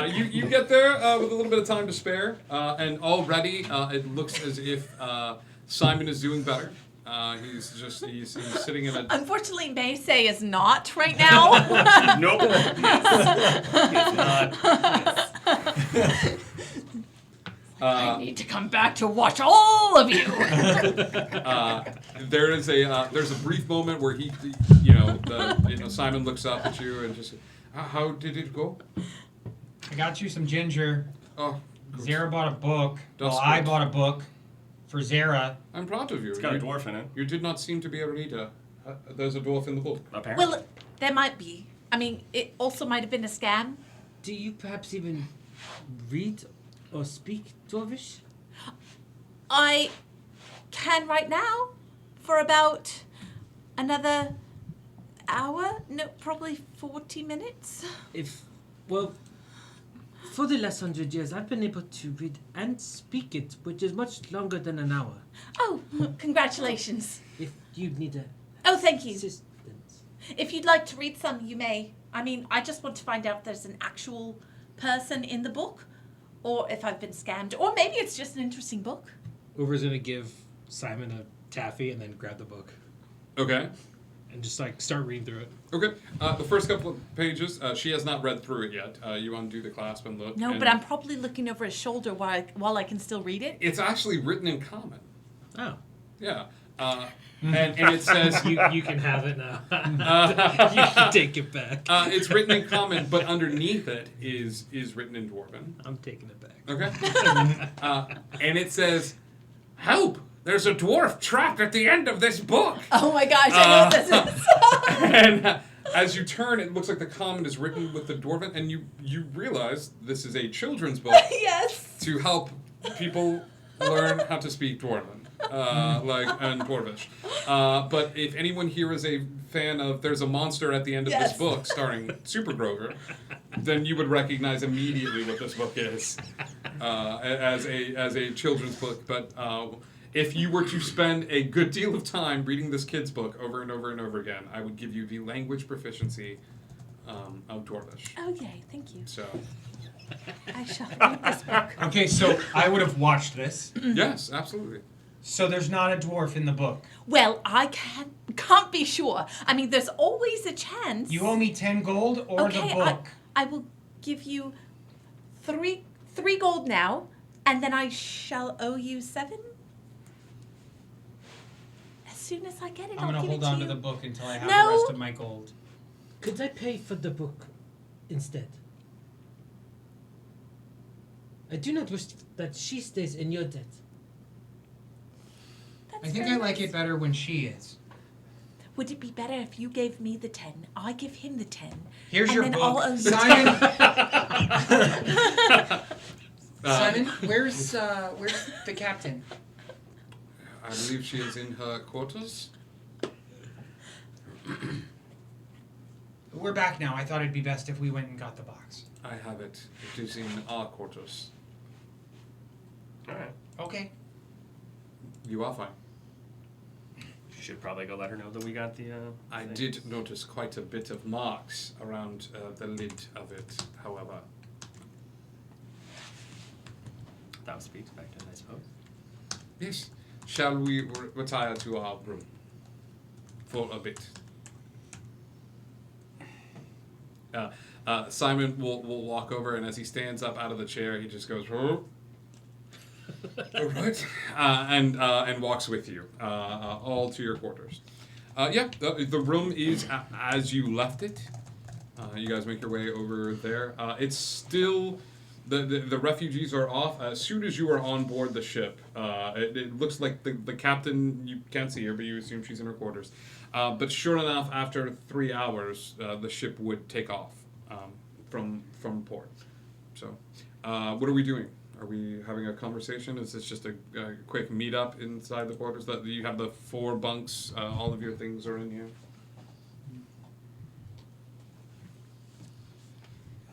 You get there with a little bit of time to spare, and already it looks as if Simon is doing better. He's sitting in a. Unfortunately, Maysay is not right now. Nope. I need to come back to watch all of you. There's a brief moment where Simon looks up at you and just, "How did it go?" I got you some ginger. Oh. Zara bought a book. That's I good. bought a book for Zara. I'm proud of you. It's got a dwarf in it. You did not seem to be a reader. There's a dwarf in the book. Apparently. Well, there might be. I mean, it also might have been a scam. Do you perhaps even read or speak Dwarvish? I can right now for about another hour. No, probably 40 minutes. For the last 100 years, I've been able to read and speak it, which is much longer than an hour. Oh, congratulations. If you need Oh, thank you. assistance. If you'd like to read some, you may. I mean, I just want to find out if there's an actual person in the book, or if I've been scammed, or maybe it's just an interesting book. Uber's gonna give Simon a taffy and then grab the book. Okay. And just like start reading through it. Okay. The first couple of pages, she has not read through it yet. You undo the clasp and look. No, and but I'm probably looking over his shoulder while I can still read it. It's actually written in common. Oh. Yeah. And it says you can have it now. You can take it back. It's written in common, but underneath it is written in Dwarven. I'm taking it back. Okay. And it says, "Help! There's a dwarf trapped at the end of this book." Oh my gosh, I know what this is. And as you turn, it looks like the comment is written with the Dwarven, and you realize this is a children's book. Yes. To help people learn how to speak Dwarven, and Dwarvish. But if anyone here is a fan of "There's a Monster at the End of This Book" starring Super Grover, then you would recognize immediately what this book is as a children's book. But if you were to spend a good deal of time reading this kid's book over and over and over again, I would give you the language proficiency of Dwarvish. Okay, thank you. So. I shall read this book. Okay, so I would have watched this. Yes, absolutely. So there's not a dwarf in the book. Well, I can't be sure. I mean, there's always a chance. You owe me 10 gold or the book. I will give you three gold now, and then I shall owe you 7. As soon as I get it, I'm I'll gonna give hold it to on to you. the book until I have No. the rest of my gold. Could I pay for the book instead? I do not wish that she stays in your debt. I think I like it better when she is. Would it be better if you gave me the 10, I give him the 10? Here's and your then book. I'll owe Simon. Simon, where's the captain? I believe she is in her quarters. We're back now. I thought it'd be best if we went and got the box. I have it. It is in our quarters. Alright. Okay. You are fine. You should probably go let her know that we got the. I thing. did notice quite a bit of marks around the lid of it, however. That was to be expected, I suppose. Yes. Shall we retire to our room for a bit? Simon will walk over, and as he stands up out of the chair, he just goes, "Oh." All right, and walks with you all to your quarters. The room is as you left it. You guys make your way over there. It's still the refugees are off. As soon as you are on board the ship, it looks like the captain, you can't see her, but you assume she's in her quarters. But sure enough, after 3 hours, the ship would take off from port. So, what are we doing? Are we having a conversation? Is this just a quick meetup inside the quarters? That you have the 4 bunks, all of your things are in here.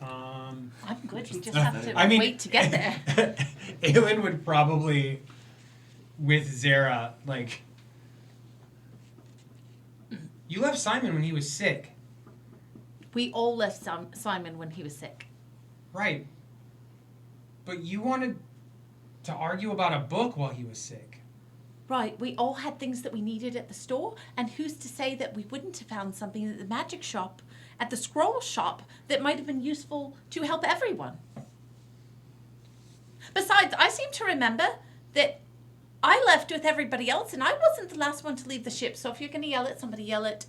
I'm good. We just have to wait to get there. Aelin would probably, with Zara, like, you left Simon when he was sick. We all left Simon when he was sick. Right. But you wanted to argue about a book while he was sick. Right, we all had things that we needed at the store, and who's to say that we wouldn't have found something at the magic shop, at the scroll shop, that might have been useful to help everyone? Besides, I seem to remember that I left with everybody else, and I wasn't the last one to leave the ship, so if you're going to yell at somebody, yell at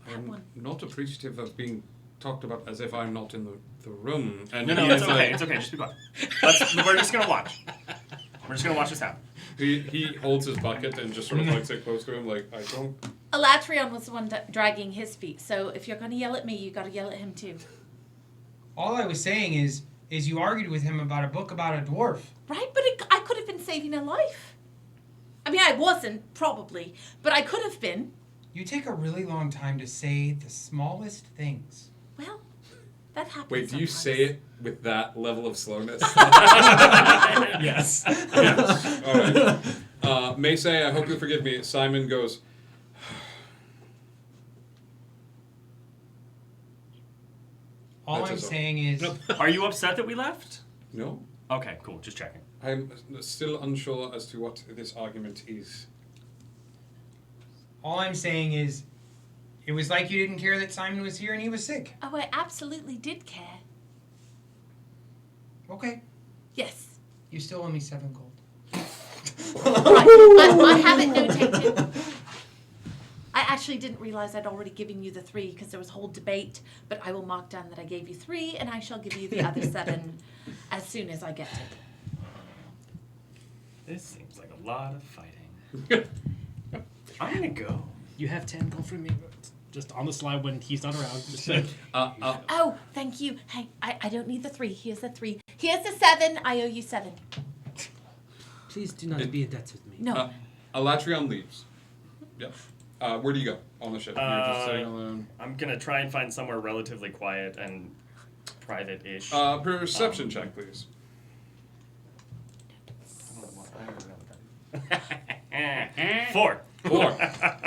that one. Not appreciative of being talked about as if I'm not in the room. And No, it's okay. It's okay. Just be quiet. We're just gonna watch. We're just gonna watch this happen. He holds his bucket and just sort of like sit close to him, like, I don't. Alatrion was the one dragging his feet, so if you're going to yell at me, you got to yell at him too. All I was saying is you argued with him about a book about a dwarf. Right, but I could have been saving a life. I mean, I wasn't, probably, but I could have been. You take a really long time to say the smallest things. Well, that happens. Wait, do you say it with that level of slowness? Yes. Yes. All right. Maysay, I hope you'll forgive me. Simon goes. All I'm saying is... Are you upset that we left? No. Okay, cool. Just checking. I'm still unsure as to what this argument is. All I'm saying is, it was like you didn't care that Simon was here and he was sick. Oh, I absolutely did care. Okay. Yes. You still owe me 7 gold. Right. I have it notated. I actually didn't realize I'd already given you the 3 because there was a whole debate, but I will mark down that I gave you 3 and I shall give you the other 7 as soon as I get it. This seems like a lot of fighting. I'm gonna go. You have 10 gold from me. Just on the slide when he's not around. Just like, Oh, thank you. Hey, I don't need the 3. Here's the 3. Here's the 7. I owe you 7. Please do not be in debt with me. No. Alatrion leaves. Yep. Where do you go on the ship? You're just sitting alone. I'm gonna try and find somewhere relatively quiet and private-ish. Perception check, please. 4. 4.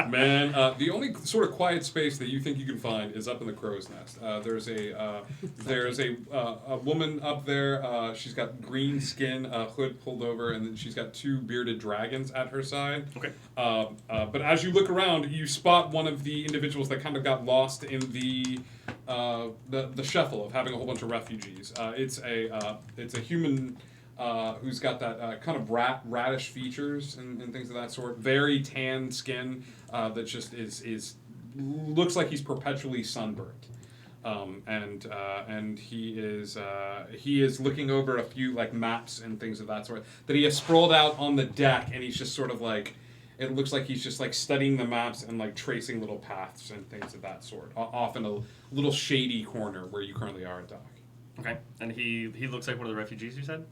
Man, the only sort of quiet space that you think you can find is up in the crow's nest. There's a woman up there. She's got green skin, hood pulled over, and then she's got 2 bearded dragons at her side. Okay. But as you look around, you spot one of the individuals that kind of got lost in the shuffle of having a whole bunch of refugees. It's a human. Who's got that kind of radish features and things of that sort. Very tan skin that just is looks like he's perpetually sunburnt. And he is looking over a few like maps and things of that sort that he has sprawled out on the deck, and he's just sort of like, it looks like he's just like studying the maps and like tracing little paths and things of that sort. Off in a little shady corner where you currently are at dock. Okay, and he looks like one of the refugees you said?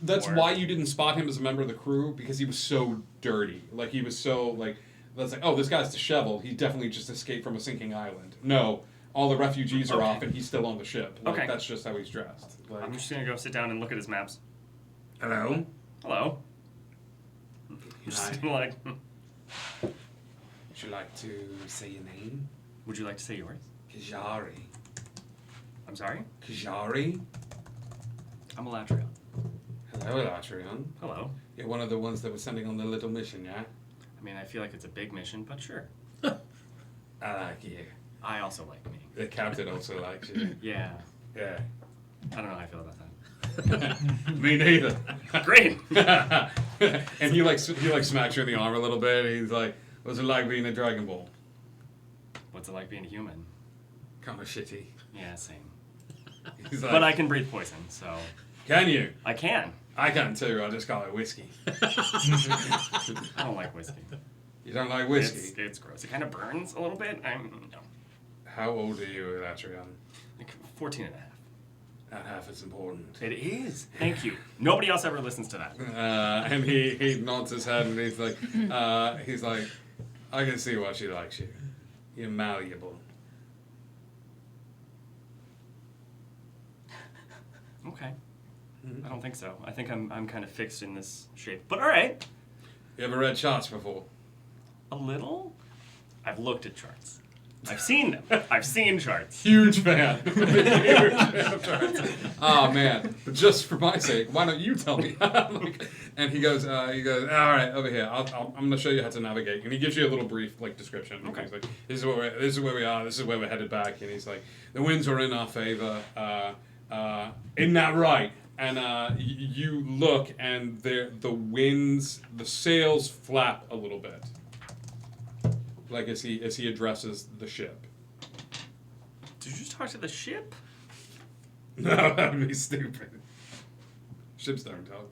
That's why you didn't spot him as a member of the crew, because he was so dirty. Like, he was so, like, that's like, oh, this guy's disheveled. He definitely just escaped from a sinking island. No, all the refugees are off and he's still on the ship. Like, Okay. That's just how he's dressed. Like, I'm just gonna go sit down and look at his maps. Hello? Hello. Just like, would you like to say your name? Would you like to say yours? Kajari. I'm sorry? Kajari? I'm Alatrion. Hello, Alatrion. Hello. You're one of the ones that was sending on the little mission, yeah? I mean, I feel like it's a big mission, but sure. I like you. I also like me. The captain also likes you. Yeah. Yeah. I don't know how I feel about that. Me neither. Great. And he smacks you in the arm a little bit. And he's like, "What's it like being a Dragon Ball?" What's it like being a human? Kind of shitty. Yeah, same. He's like, But I can breathe poison, so. Can you? I can. I can too. I just call it whiskey. I don't like whiskey. You don't like whiskey? It's gross. It kind of burns a little bit. No. How old are you, Alatrion? Like 14 and a half. That half is important. It is. Thank you. Nobody else ever listens to that. And he nods his head and he's like, I can see why she likes you. You're malleable. Okay. I don't think so. I think I'm kind of fixed in this shape. But all right. You ever read charts before? A little? I've looked at charts. I've seen them. I've seen charts. Huge fan. Huge fan of charts. Oh man! But just for my sake, why don't you tell me? And he goes, all right, over here. I'm going to show you how to navigate. And he gives you a little brief like description. Okay. He's like, this is where we are. This is where we're headed back. And he's like, the winds are in our favor. Isn't that right? And you look, and the winds, the sails flap a little bit. Like as he addresses the ship. Did you just talk to the ship? No, that would be stupid. Ships don't talk.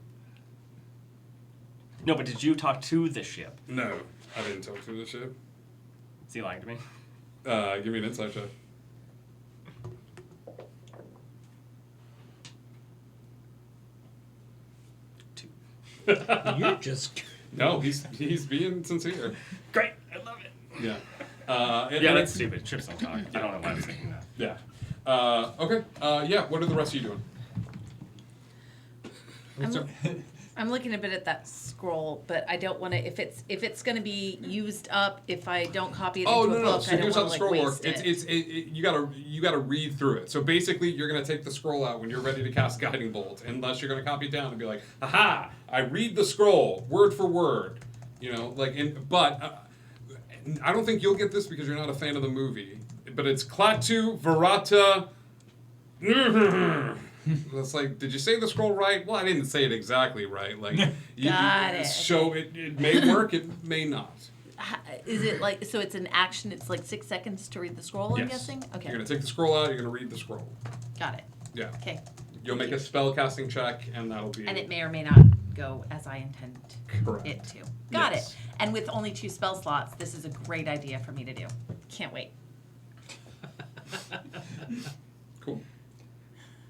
No, but did you talk to the ship? No, I didn't talk to the ship. Is he lying to me? Give me an insight check. 2. You're just... No, he's being sincere. Great, I love it. Yeah. Yeah, that's stupid. Ships don't talk. You don't know why I was thinking that. Yeah. Okay. Yeah. What are the rest of you doing? I'm looking a bit at that scroll, but I don't want to. If it's going to be used up, if I don't copy it into a book, So I don't here's how want the to scroll waste works. it. You gotta read through it. So basically, you're gonna take the scroll out when you're ready to cast Guiding Bolt, unless you're gonna copy it down and be like, "Aha! I read the scroll word for word." You know, like but I don't think you'll get this because you're not a fan of the movie, but it's Klaatu Verata. That's like, did you say the scroll right? Well, I didn't say it exactly right. Like, Got it. So it may work, it may not. Is it like, so it's an action, it's like 6 seconds to read the scroll, I'm Yes. guessing? Okay. You're gonna take the scroll out. You're gonna read the scroll. Got it. Yeah. Okay. You'll make a spell casting check, and that'll be. And it may or may not go as I intend Correct. it to. Got Yes. it. And with only 2 spell slots, this is a great idea for me to do. Can't wait. Cool.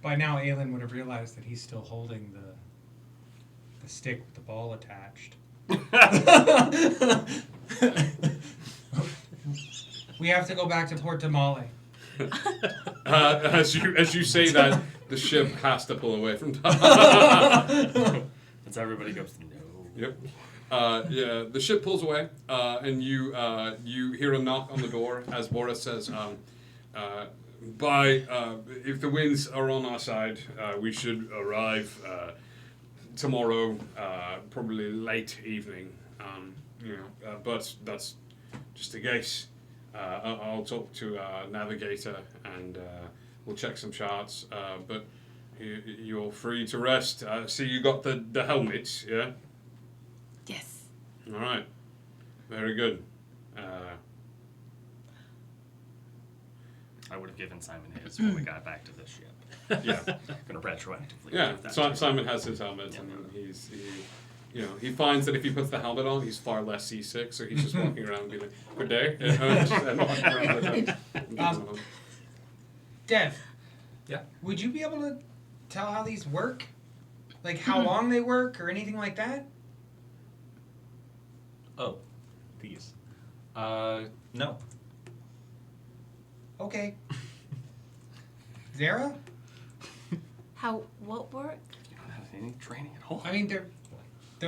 By now, Aelin would have realized that he's still holding the stick with the ball attached. We have to go back to Port Tamale. As you say that, the ship has to pull away from top. As everybody goes, no. Yep. Yeah, the ship pulls away, and you hear a knock on the door as Boris says, if the winds are on our side, we should arrive tomorrow, probably late evening. But that's just a guess. I'll talk to Navigator and we'll check some charts. But you're free to rest. See, you got the helmets, yeah? Yes. All right. Very good. I would have given Simon his when we got back to the ship. Yeah. Gonna retroactively. Yeah. give that So, to Simon has his helmet, and he finds that if he puts the helmet on, he's far less seasick. So he's just walking around being like, "Good day," and walking around like that. Dev. Yeah. Would you be able to tell how these work? Like how long they work or anything like that? Oh, these. No. Okay. Zara? What work? You don't have any training at all. I mean, they're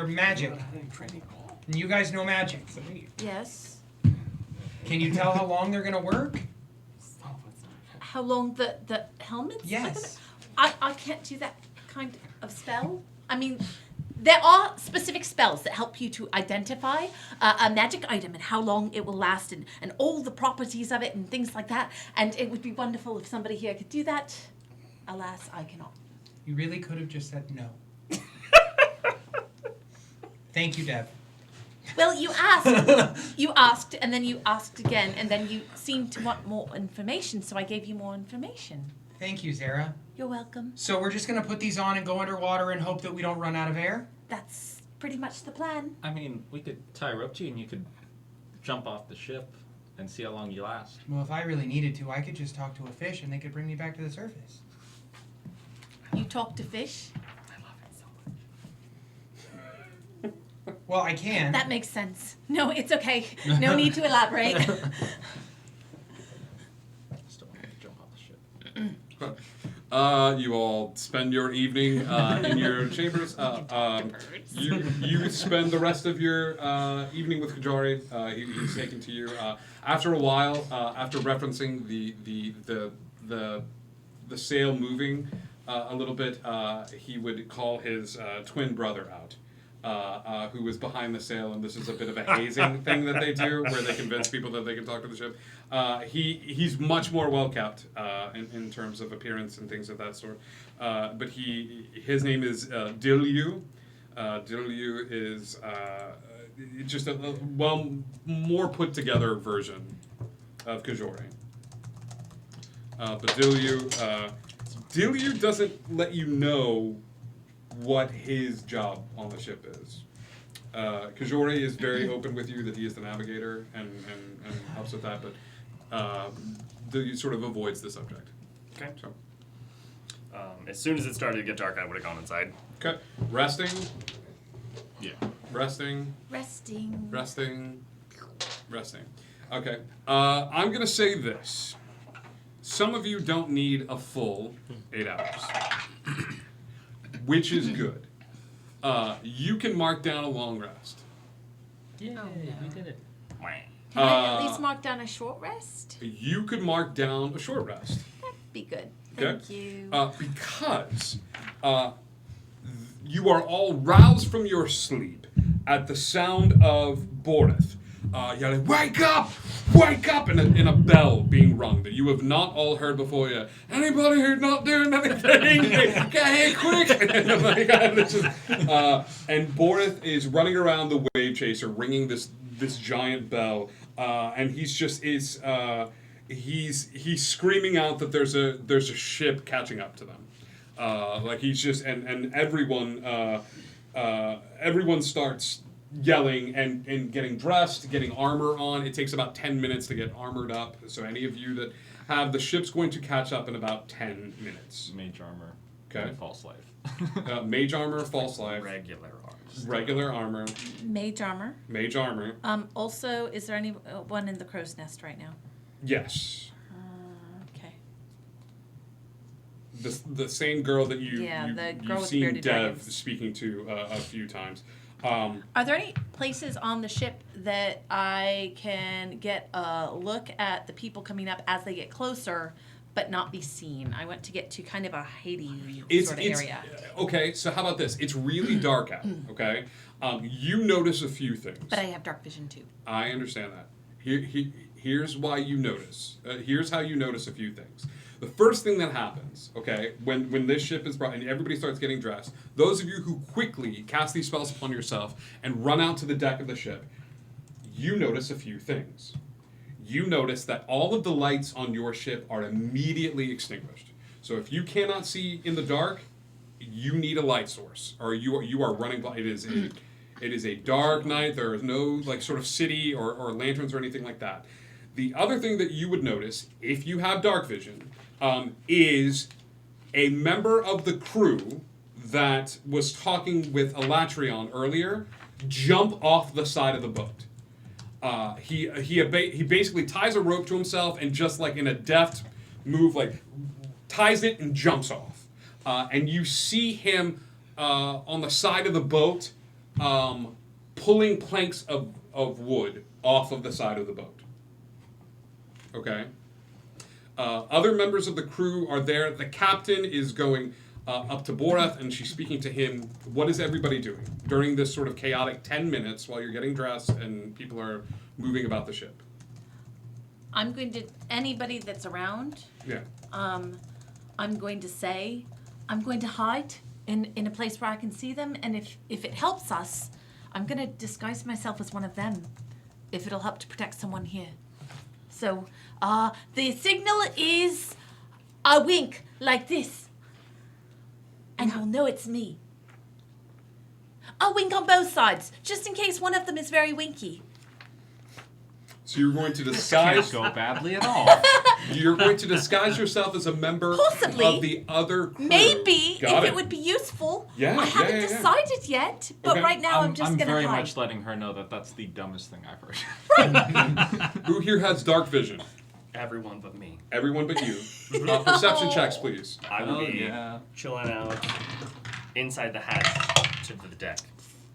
magic. You don't have any training at all. And you guys know magic. Yes. Can you tell how long they're gonna work? How long the helmets? Yes. I can't do that kind of spell. I mean, there are specific spells that help you to identify a magic item and how long it will last and all the properties of it and things like that. And it would be wonderful if somebody here could do that. Alas, I cannot. You really could have just said no. Thank you, Dev. Well, you asked, and then you asked again, and then you seemed to want more information, so I gave you more information. Thank you, Zara. You're welcome. So we're just gonna put these on and go underwater and hope that we don't run out of air? That's pretty much the plan. I mean, we could tie a rope to you and you could jump off the ship and see how long you last. Well, if I really needed to, I could just talk to a fish and they could bring me back to the surface. You talk to fish? I love it so much. Well, I can. That makes sense. No, it's okay. No need to elaborate. Still want to jump off the ship. You all spend your evening in your chambers. You spend the rest of your evening with Kajari. He's taken to you. After a while, after referencing the sail moving a little bit, he would call his twin brother out. Who was behind the sail, and this is a bit of a hazing thing that they do, where they convince people that they can talk to the ship. He's much more well kept in terms of appearance and things of that sort. But his name is Dilyu. Dilyu is just a more put together version of Kajori. But Dilyu doesn't let you know what his job on the ship is. Kajori is very open with you that he is the navigator and helps with that, but Dilyu sort of avoids the subject. Okay. So. As soon as it started to get dark, I would have gone inside. Okay. Resting. Yeah. Resting. Resting. Resting. Resting. Okay. I'm going to say this. Some of you don't need a full 8 hours. Which is good. You can mark down a long rest. Yeah, we did it. Can I at least mark down a short rest? You could mark down a short rest. That'd be good. Okay? Thank you. Because you are all roused from your sleep at the sound of Borith yelling, "Wake up! Wake up!" and a bell being rung that you have not all heard before yet. Anybody who's not doing anything, get here quick! And Borith is running around the wave chaser, ringing this giant bell, and he's screaming out that there's a ship catching up to them. Like he's just and everyone starts yelling and getting dressed, getting armor on. It takes about 10 minutes to get armored up. So any of you that have the ship's going to catch up in about 10 minutes. Mage armor. Okay. And false life. Mage armor, false life. Regular armor. Regular armor. Mage armor. Mage armor. Also, is there anyone in the crow's nest right now? Yes. Okay. The same girl that The girl you've with seen bearded Dev dragons. speaking to a few times. Are there any places on the ship that I can get a look at the people coming up as they get closer, but not be seen? I want to get to kind of a Haiti sort of area. Okay, so how about this? It's really dark out, okay? You notice a few things. But I have dark vision too. I understand that. Here's why you notice. Here's how you notice a few things. The first thing that happens, okay, when this ship is brought and everybody starts getting dressed, those of you who quickly cast these spells upon yourself and run out to the deck of the ship, you notice a few things. You notice that all of the lights on your ship are immediately extinguished. So if you cannot see in the dark, you need a light source, or you are running blind. It is a dark night. There is no like sort of city or lanterns or anything like that. The other thing that you would notice, if you have dark vision, is a member of the crew that was talking with Elatrion earlier jump off the side of the boat. He basically ties a rope to himself and just like in a deft move, like ties it and jumps off. And you see him on the side of the boat pulling planks of wood off of the side of the boat. Okay. Other members of the crew are there. The captain is going up to Boreth, and she's speaking to him. What is everybody doing during this sort of chaotic 10 minutes while you're getting dressed and people are moving about the ship? I'm going to, anybody that's around, Yeah. I'm going to say, I'm going to hide in a place where I can see them, and if it helps us, I'm going to disguise myself as one of them, if it'll help to protect someone here. So, the signal is a wink, like this. And you'll know it's me. A wink on both sides, just in case one of them is very winky. So you're going to disguise... Can't go badly at all. You're going to disguise yourself as a member Possibly. of the other crew. Maybe, Got if it would be useful. Yeah, I haven't yeah. decided yet, but Okay. right now I'm just I'm going to very hide. much letting her know that that's the dumbest thing I've heard. Who here has dark vision? Everyone but me. Everyone but you. Perception checks, please. I will be chilling out inside the hatch to the deck.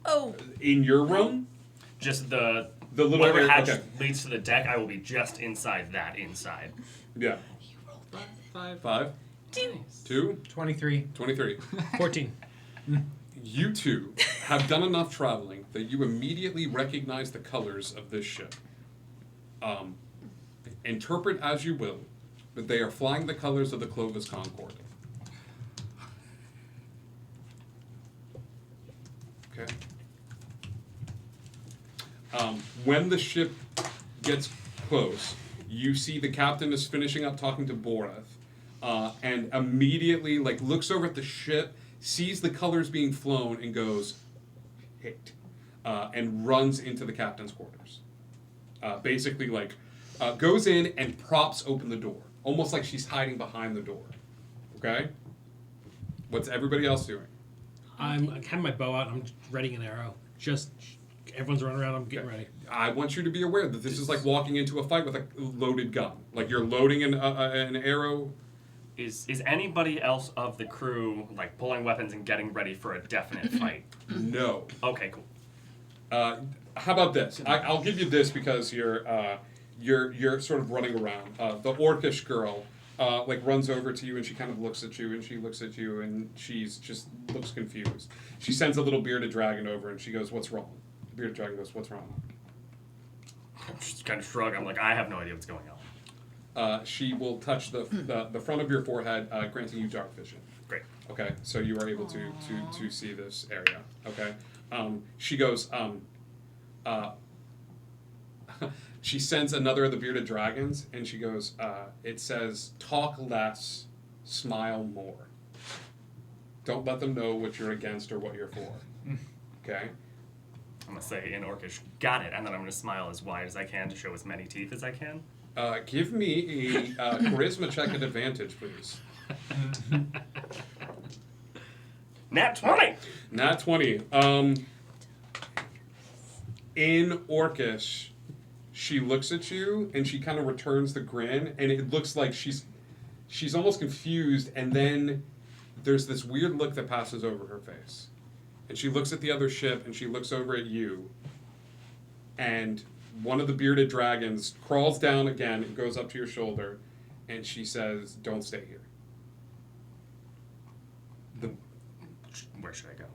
Oh. In your room? Just the little whatever area- hatch okay. leads to the deck, I will be just inside that inside. Yeah. 5. 2. 23. 23. 14. You two have done enough traveling that you immediately recognize the colors of this ship. Interpret as you will, but they are flying the colors of the Clovis Concord. Okay. When the ship gets close, you see the captain is finishing up talking to Boreth, and immediately looks over at the ship, sees the colors being flown, and goes, "Hit," and runs into the captain's quarters. Basically, goes in and props open the door, almost like she's hiding behind the door. Okay. What's everybody else doing? I have my bow out. I'm readying an arrow. Just everyone's running around. I'm getting ready. I want you to be aware that this is like walking into a fight with a loaded gun. Like you're loading an arrow. Is anybody else of the crew pulling weapons and getting ready for a definite fight? No. Okay, cool. How about this? I'll give you this because you're sort of running around. The orcish girl runs over to you and she kind of looks at you and she looks at you and she's just looks confused. She sends a little bearded dragon over and she goes, "What's wrong?" The bearded dragon goes, "What's wrong?" kind of shrug. I'm like, I have no idea what's going on. She will touch the front of your forehead, granting you dark vision. Great. Okay, so you are able to see this area. Okay. She goes. She sends another of the bearded dragons, and she goes. It says, "Talk less, smile more. Don't let them know what you're against or what you're for." Okay. I'm gonna say in Orcish, got it, and then I'm gonna smile as wide as I can to show as many teeth as I can. Give me a charisma check at advantage, please. Nat 20! Nat 20. In Orcish, she looks at you and she kind of returns the grin, and it looks like she's almost confused, and then there's this weird look that passes over her face. And she looks at the other ship and she looks over at you, and one of the bearded dragons crawls down again and goes up to your shoulder, and she says, "Don't stay here." Where should I go?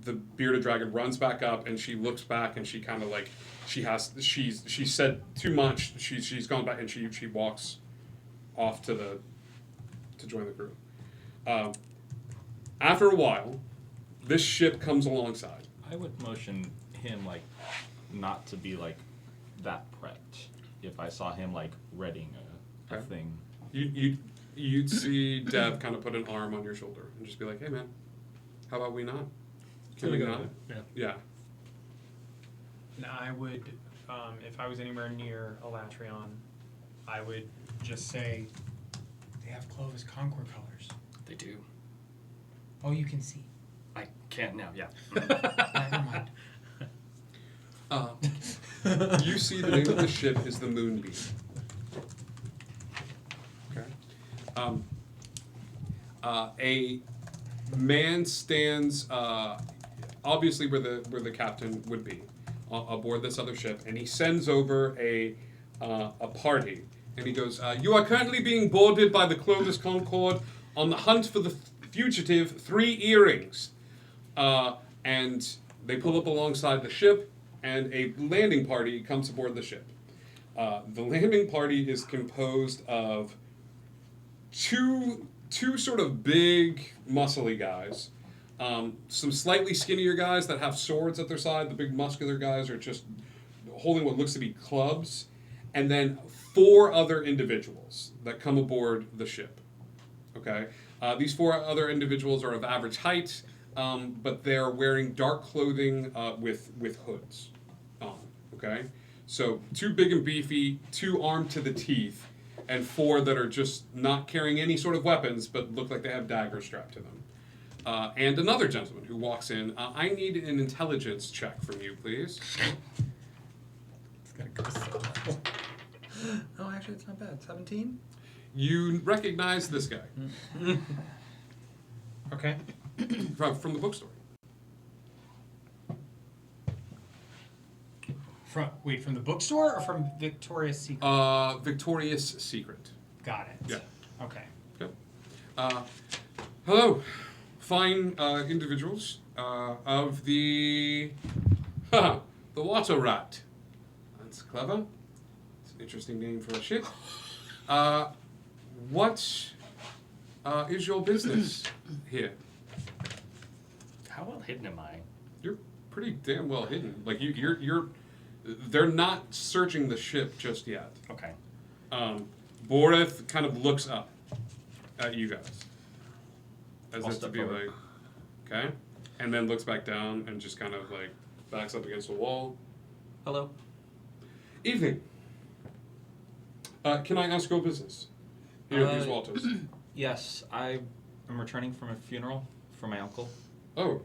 The bearded dragon runs back up, and she looks back, and she kind of like she said too much. She's gone back, and she walks off to join the crew. After a while, this ship comes alongside. I would motion him like not to be like that prepped. If I saw him like readying a Okay. thing. You'd see Dev kind of put an arm on your shoulder and just be like, "Hey man, how about we not? Can we not?" Yeah. And I would, if I was anywhere near Elatrion, I would just say, they have Clovis Concord colors. They do. Oh, you can see. I can't now, yeah. Never mind. You see the name of the ship is the Moonbeam. Okay. A man stands obviously where the captain would be aboard this other ship, and he sends over a party, and he goes, "You are currently being boarded by the Clovis Concord on the hunt for the fugitive 3 earrings." And they pull up alongside the ship, and a landing party comes aboard the ship. The landing party is composed of two sort of big, muscly guys, some slightly skinnier guys that have swords at their side. The big, muscular guys are just holding what looks to be clubs, and then 4 other individuals that come aboard the ship. Okay, these 4 other individuals are of average height, but they're wearing dark clothing with hoods on. Okay, so 2 big and beefy, 2 armed to the teeth, and 4 that are just not carrying any sort of weapons, but look like they have daggers strapped to them. And another gentleman who walks in. I need an intelligence check from you, please. It's gonna go so well. Oh, actually, it's not bad. 17? You recognize this guy. Okay. From the bookstore. From the bookstore or from Victoria's Secret? Victoria's Secret. Got it. Yeah. Okay. Okay. Hello, fine individuals of the Water Rat. That's clever. It's an interesting name for a ship. What is your business here? How well hidden am I? You're pretty damn well hidden. Like you're. They're not searching the ship just yet. Okay. Boreth kind of looks up at you guys, as I'll if to step be forward. like, okay, and then looks back down and just kind of like backs up against the wall. Hello. Evening. Can I ask your business here at these waters? Yes, I am returning from a funeral for my uncle. Oh,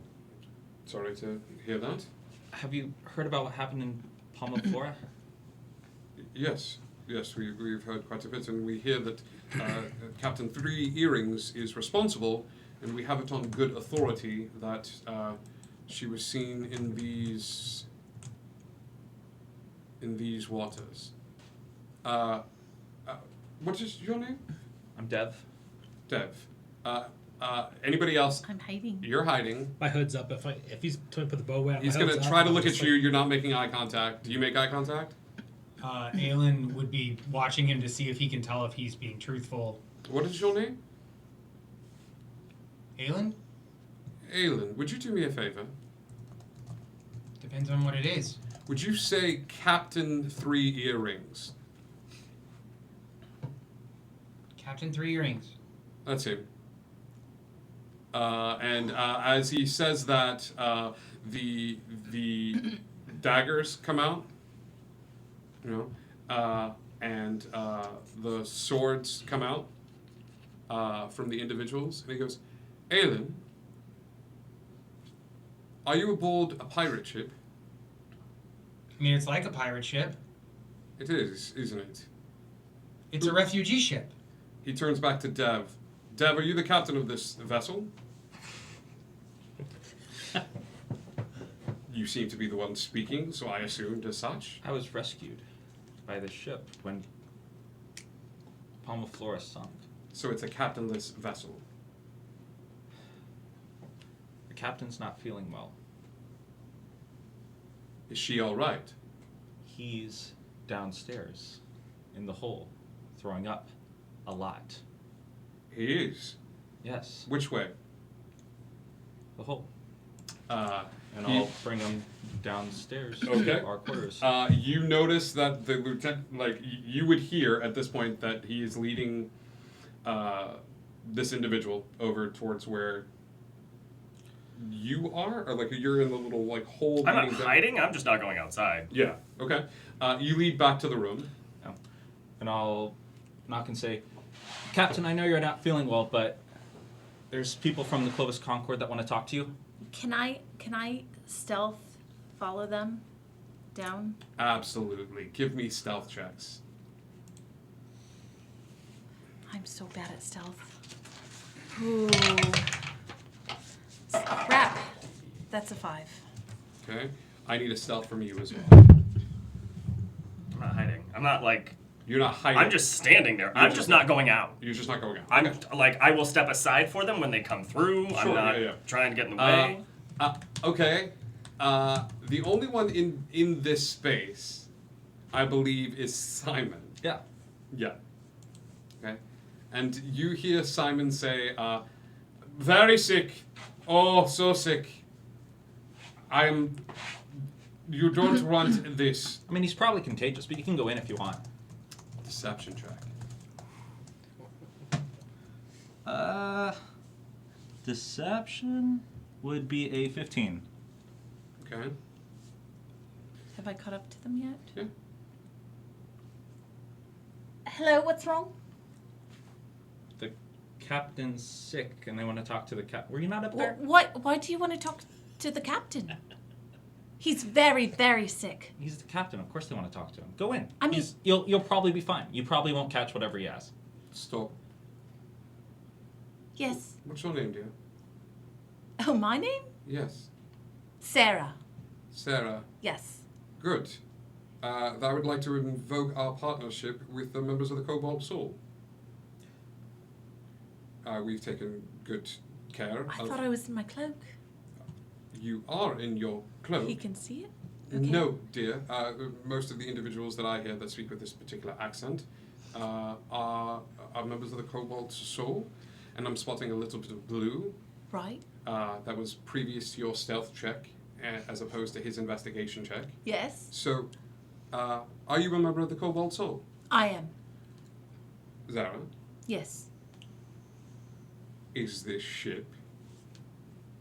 sorry to hear that. Have you heard about what happened in Palma Flora? Yes, we've heard quite a bit, and we hear that Captain 3 Earrings is responsible, and we have it on good authority that she was seen in these waters. What is your name? I'm Dev. Dev. Anybody else? I'm hiding. You're hiding. My hood's up. If he's trying to put the bow away, He's my gonna hood's try up, to look I'm at just you. You're not making eye contact. Do you make eye contact? Aelin would be watching him to see if he can tell if he's being truthful. What is your name? Aelin? Aelin, would you do me a favor? Depends on what it is. Would you say Captain 3 Earrings? Captain 3 Earrings. That's him. And as he says that, the daggers come out, and the swords come out from the individuals, and he goes, Aelin, are you aboard a pirate ship? I mean, it's like a pirate ship. It is, isn't it? It's a refugee ship. He turns back to Dev. Dev, are you the captain of this vessel? You seem to be the one speaking, so I assumed as such. I was rescued by the ship when Palmaflora sunk. So it's a captainless vessel. The captain's not feeling well. Is she all right? He's downstairs in the hole, throwing up a lot. He is? Yes. Which way? The hole. And he- I'll bring him downstairs Okay. to our quarters. You notice that the lieutenant, you would hear at this point that he is leading this individual over towards where you are, or you're in the little hole. I'm not leading down? hiding. I'm just not going outside. Yeah. Okay. You lead back to the room. Yeah. And I'll knock and say, Captain, I know you're not feeling well, but there's people from the Clovis Concord that want to talk to you. Can I stealth follow them down? Absolutely. Give me stealth checks. I'm so bad at stealth. Ooh. Crap. That's a 5. Okay. I need a stealth from you as well. I'm not hiding. I'm not You're not hiding. I'm just standing there. I'm just not going out. You're just not going out. I'm I will step aside for them when they come through. Sure, I'm not yeah. trying to get in the way. Okay. The only one in this space, I believe, is Simon. Yeah. Yeah. Okay. And you hear Simon say, very sick. Oh, so sick. You don't want this. I mean, he's probably contagious, but you can go in if you want. Deception check. Deception would be a 15. Okay. Have I caught up to them yet? Yeah. Hello, what's wrong? The captain's sick, and they want to talk to the captain. Were you not up there? Why do you want to talk to the captain? He's very, very sick. He's the captain. Of course they want to talk to him. Go in. I mean- You'll probably be fine. You probably won't catch whatever he has. Stop. Yes. What's your name, dear? Oh, my name? Yes. Sarah. Sarah. Yes. Good. I would like to invoke our partnership with the members of the Cobalt Soul. We've taken good care I of... thought I was in my cloak. You are in your cloak. He can see it? Okay. No, dear. Most of the individuals that I hear that speak with this particular accent are members of the Cobalt Soul, and I'm spotting a little bit of blue. Right. That was previous to your stealth check, as opposed to his investigation check. Yes. So, are you a member of the Cobalt Soul? I am. Zara, Yes. is this ship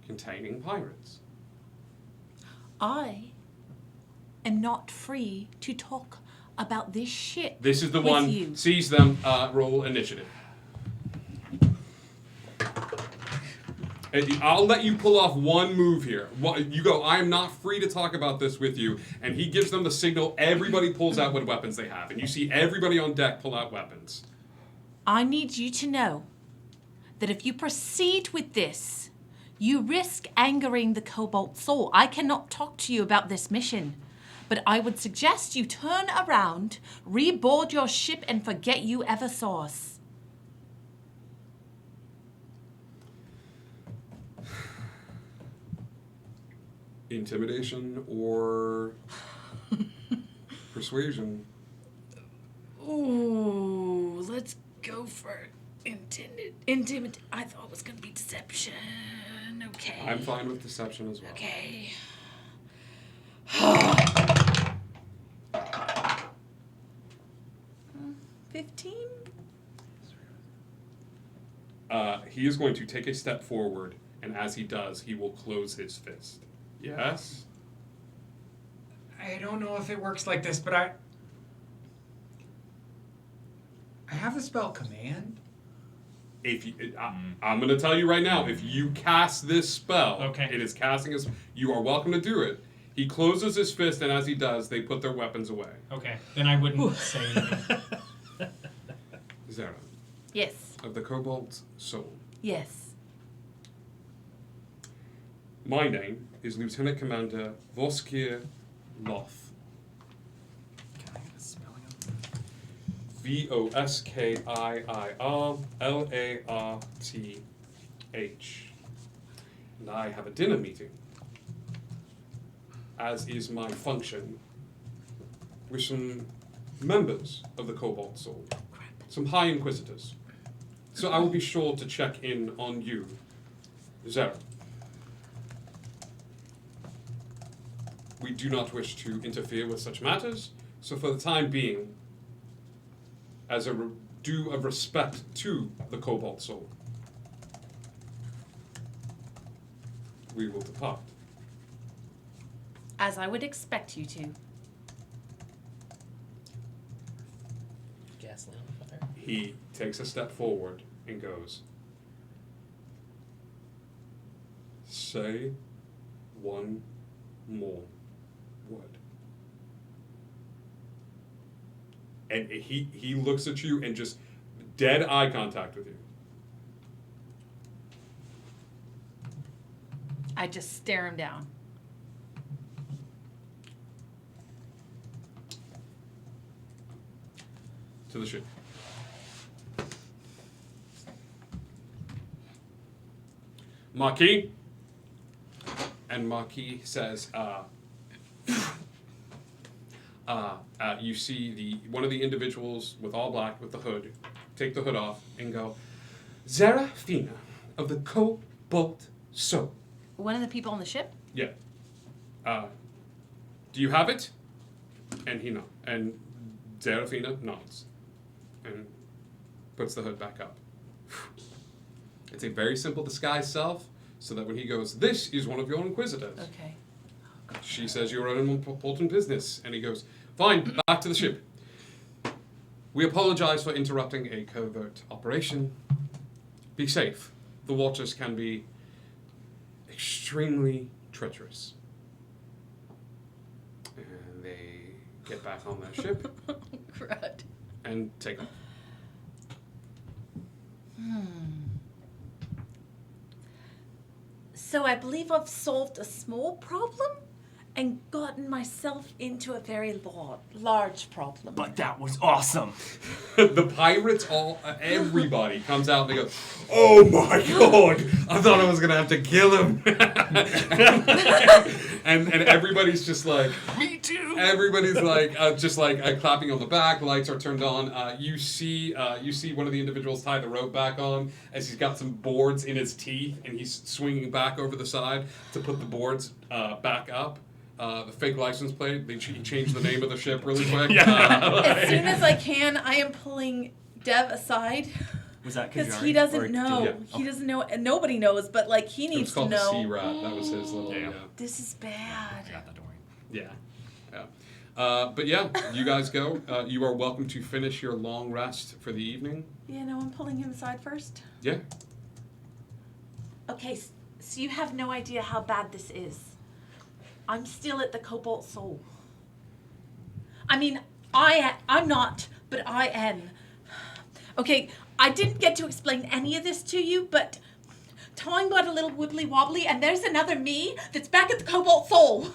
containing pirates? I am not free to talk about this shit. This is the with one. You. Seize them. Roll initiative. I'll let you pull off one move here. You go, I am not free to talk about this with you. And he gives them the signal. Everybody pulls out what weapons they have. And you see everybody on deck pull out weapons. I need you to know that if you proceed with this, you risk angering the Cobalt Soul. I cannot talk to you about this mission, but I would suggest you turn around, reboard your ship, and forget you ever saw us. Intimidation or persuasion? Ooh, let's go for intimidate. I thought it was gonna be deception. Okay. I'm fine with deception as well. Okay. 15? He is going to take a step forward, and as he does, he will close his fist. Yes? I don't know if it works like this, but I have the spell command. If you, I'm going to tell you right now, if you cast this spell, okay, it is casting as you are welcome to do it. He closes his fist, and as he does, they put their weapons away. Okay, then I wouldn't say anything. Zara. Yes. Of the Cobalt Soul. Yes. My name is Lieutenant Commander Voskir Loth. Can I get a spelling of Voskirlarth. And I have a dinner meeting, as is my function, with some members of the Cobalt Soul, some High Inquisitors. So I will be sure to check in on you, Zara. We do not wish to interfere with such matters, so for the time being, as a due of respect to the Cobalt Soul, we will depart. As I would expect you to. Gasoline on fire. He takes a step forward and goes, say one more word. And he looks at you and just dead eye contact with you. I just stare him down. To the ship. Marquis. And Marquis says, you see one of the individuals with all black with the hood, take the hood off and go, Zarafina of the Cobalt Soul. One of the people on the ship? Yeah. Do you have it? And he nods. And Zarafina nods. And puts the hood back up. It's a very simple disguise self, so that when he goes, this is one of your inquisitors. Okay. She says you're on important business. And he goes, fine, back to the ship. We apologize for interrupting a covert operation. Be safe. The waters can be extremely treacherous. And they get back on their ship. Crud. And take off. So I believe I've solved a small problem and gotten myself into a very large problem. But that was awesome. The pirates, everybody comes out and they go, oh my god, I thought I was going to have to kill him. and everybody's just like, me too. Everybody's like, clapping on the back, lights are turned on. You see one of the individuals tie the rope back on as he's got some boards in his teeth and he's swinging back over the side to put the boards back up. The fake license plate, he changed the name of the ship really quick. As soon as I can, I am pulling Dev aside. Was that because he doesn't know. He doesn't know, and nobody knows. But like he needs to know. It was called the Sea Rat. That was his little. Yeah. This is bad. Yeah, don't worry. Yeah. But yeah, you guys go. You are welcome to finish your long rest for the evening. Yeah, no, I'm pulling him aside first. Yeah. Okay, so you have no idea how bad this is. I'm still at the Cobalt Soul. I mean, I'm not, but I am. Okay, I didn't get to explain any of this to you, but time got a little wibbly wobbly, and there's another me that's back at the Cobalt Soul.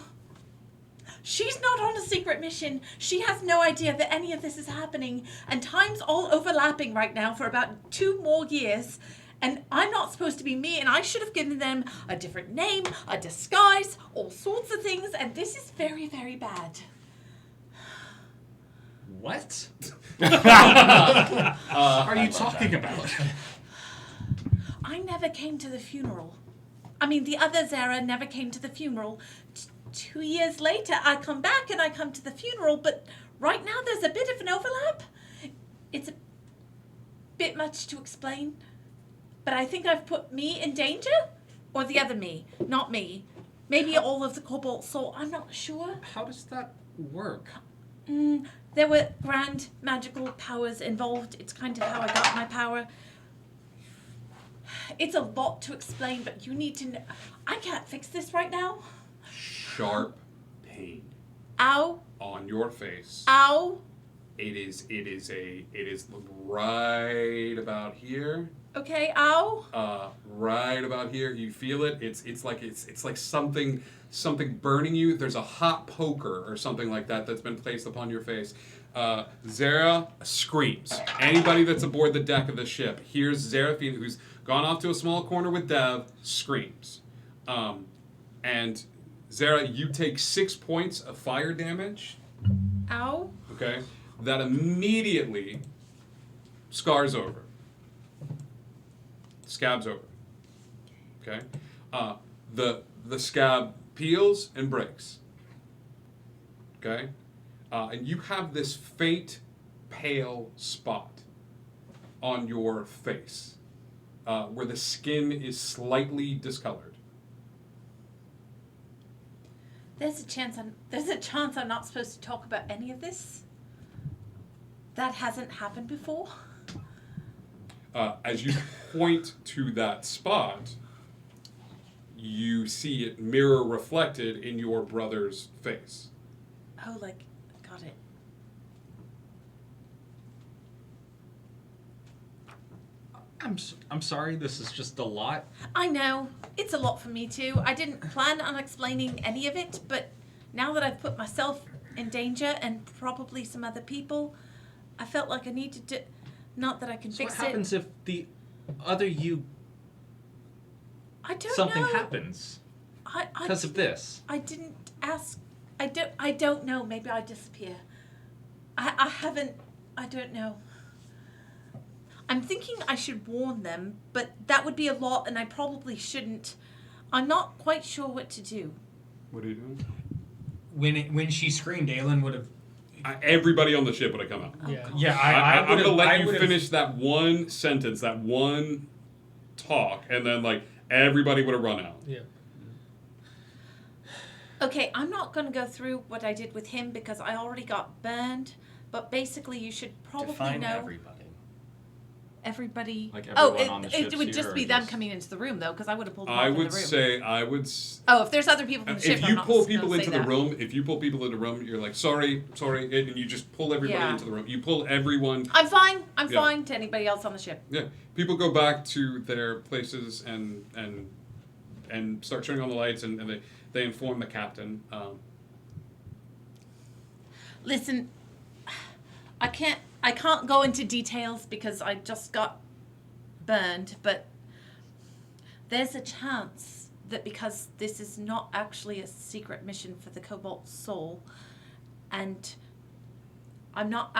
She's not on a secret mission. She has no idea that any of this is happening, and time's all overlapping right now for about 2 more years. And I'm not supposed to be me, and I should have given them a different name, a disguise, all sorts of things, and this is very, very bad. What? are you talking about? I never came to the funeral. I mean, the other Zara never came to the funeral. 2 years later, I come back and I come to the funeral, but right now there's a bit of an overlap. It's a bit much to explain, but I think I've put me in danger? Or the other me, not me. Maybe all of the Cobalt Soul, I'm not sure. How does that work? There were grand magical powers involved. It's kind of how I got my power. It's a lot to explain, but you need to know. I can't fix this right now. Sharp pain Ow. on your face. Ow. It is right about here. Okay, ow. Right about here. You feel it. It's like something burning you. There's a hot poker or something like that that's been placed upon your face. Zara screams. Anybody that's aboard the deck of the ship hears Zeraphine, who's gone off to a small corner with Dev, screams. And Zara, you take 6 points of fire damage. Ow. Okay? That immediately scars over. Scabs over. Okay? The scab peels and breaks. Okay? And you have this faint, pale spot on your face where the skin is slightly discolored. There's a chance I'm not supposed to talk about any of this. That hasn't happened before. As you point to that spot, you see it mirror reflected in your brother's face. Oh, like, got it. I'm sorry, this is just a lot. I know. It's a lot for me too. I didn't plan on explaining any of it, but now that I've put myself in danger and probably some other people, I felt like I needed to. Not that I can fix it. What happens if the other you... I don't something know. happens? I Because of this? I didn't ask. I don't know. Maybe I disappear. I haven't. I don't know. I'm thinking I should warn them, but that would be a lot, and I probably shouldn't. I'm not quite sure what to do. What are you doing? When she screamed, Aelin would have. Everybody on the ship would have come out. Yeah. I'm going to let you would've- finish that one sentence, that one talk, and then like everybody would have run out. Yeah. Okay, I'm not going to go through what I did with him because I already got burned. But basically, you should probably Define know. everybody. Everybody. Like Oh, everyone on the it ships would here, just or be them just- coming into the room, though, because I would have pulled them I off in would the room. say Oh, if there's other people from the ship, if I'm you not pull gonna people say into the that. room, you're like sorry, and you just pull everybody Yeah. into the room. You pull everyone. I'm fine. I'm Yeah. fine to anybody else on the ship. Yeah, people go back to their places and start turning on the lights, and they inform the captain. Listen, I can't go into details because I just got burned, but there's a chance that because this is not actually a secret mission for the Cobalt Soul, and I'm not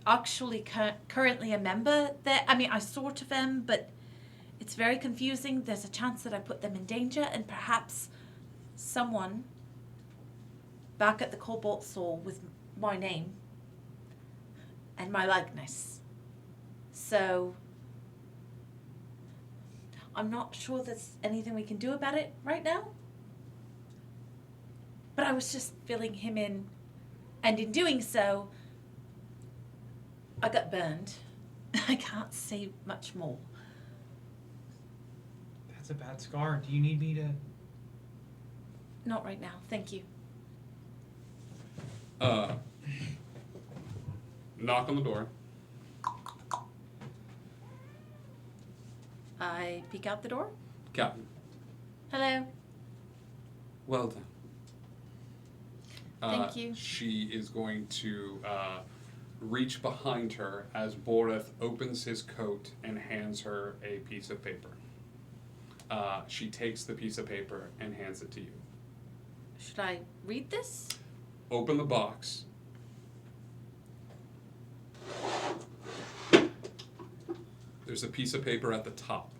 actually currently a member there. I mean, I sort of am, but it's very confusing. There's a chance that I put them in danger, and perhaps someone back at the Cobalt Soul with my name and my likeness. So I'm not sure there's anything we can do about it right now. But I was just filling him in, and in doing so, I got burned. I can't say much more. That's a bad scar. Do you need me to? Not right now, thank you. Knock on the door. I peek out the door. Captain. Hello. Well done. Thank you. She is going to reach behind her as Boreth opens his coat and hands her a piece of paper. She takes the piece of paper and hands it to you. Should I read this? Open the box. There's a piece of paper at the top.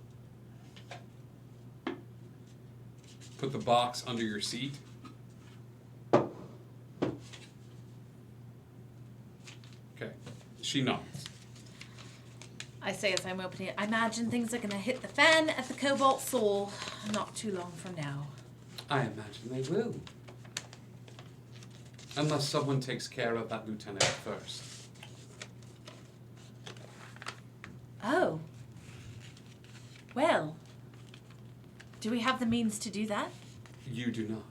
Put the box under your seat. Okay. She nods. I say as I'm opening it, I imagine things are going to hit the fan at the Cobalt Soul not too long from now. I imagine they will. Unless someone takes care of that lieutenant first. Oh. Well. Do we have the means to do that? You do not.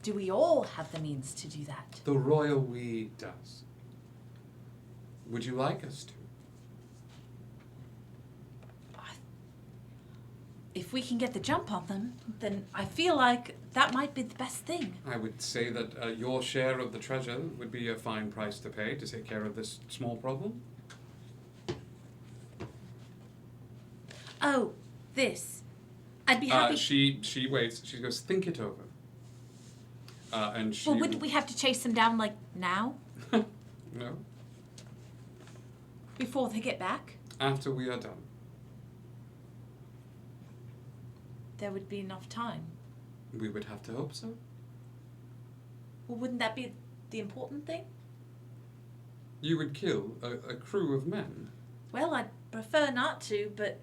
Do we all have the means to do that? The royal we does. Would you like us to? If we can get the jump on them, then I feel like that might be the best thing. I would say that your share of the treasure would be a fine price to pay to take care of this small problem. Oh, this. I'd be happy. She waits. She goes, think it over. And she. Well, wouldn't we have to chase them down, like, now? No. Before they get back? After we are done. There would be enough time. We would have to hope so. Well, wouldn't that be the important thing? You would kill a crew of men. Well, I'd prefer not to, but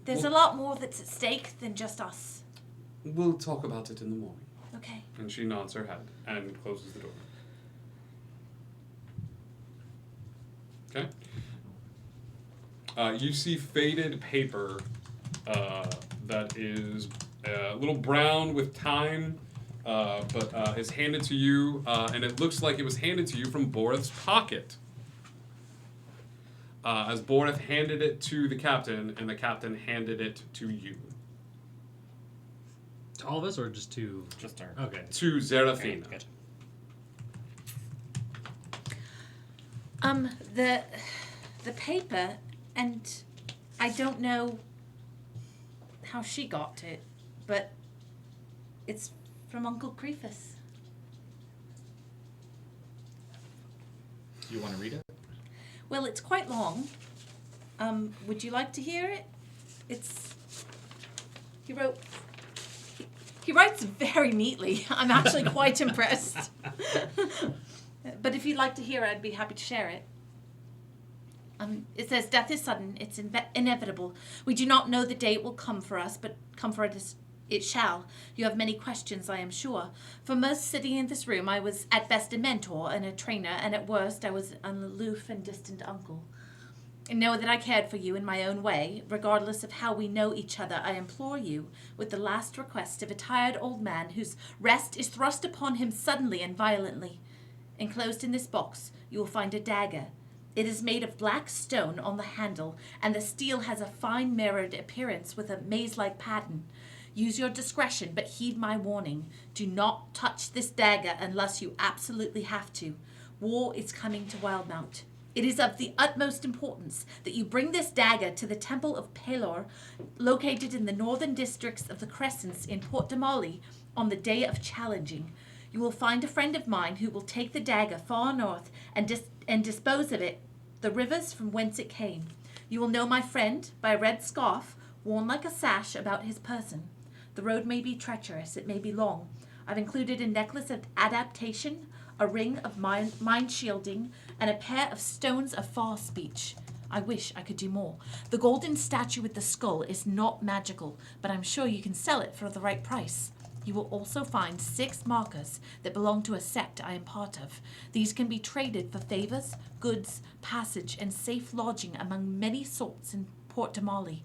there's a lot more that's at stake than just us. We'll talk about it in the morning. Okay. And she nods her head and closes the door. Okay. You see faded paper that is a little brown with time, but is handed to you, and it looks like it was handed to you from Borith's pocket. As Borith handed it to the captain, and the captain handed it to you. To all of us, or just to... Just her. Okay. To Zerathina. Okay, gotcha. The paper, and I don't know how she got it, but it's from Uncle Creefus. You want to read it? Well, it's quite long. Would you like to hear it? He writes very neatly. I'm actually quite impressed. But if you'd like to hear it, I'd be happy to share it. It says, death is sudden, it's inevitable. We do not know the day it will come for us, but come for us it shall. You have many questions, I am sure. For most sitting in this room, I was at best a mentor and a trainer, and at worst, I was an aloof and distant uncle. And know that I cared for you in my own way, regardless of how we know each other. I implore you, with the last request of a tired old man whose rest is thrust upon him suddenly and violently. Enclosed in this box, you will find a dagger. It is made of black stone on the handle, and the steel has a fine mirrored appearance with a maze-like pattern. Use your discretion, but heed my warning. Do not touch this dagger unless you absolutely have to. War is coming to Wildmount. It is of the utmost importance that you bring this dagger to the Temple of Pelor, located in the northern districts of the Crescents in Port Damali, on the day of challenging. You will find a friend of mine who will take the dagger far north and dispose of it, the rivers from whence it came. You will know my friend by a red scarf worn like a sash about his person. The road may be treacherous, it may be long. I've included a necklace of adaptation, a ring of mind shielding, and a pair of stones of far speech. I wish I could do more. The golden statue with the skull is not magical, but I'm sure you can sell it for the right price. You will also find 6 markers that belong to a sect I am part of. These can be traded for favors, goods, passage, and safe lodging among many sorts in Port Damali.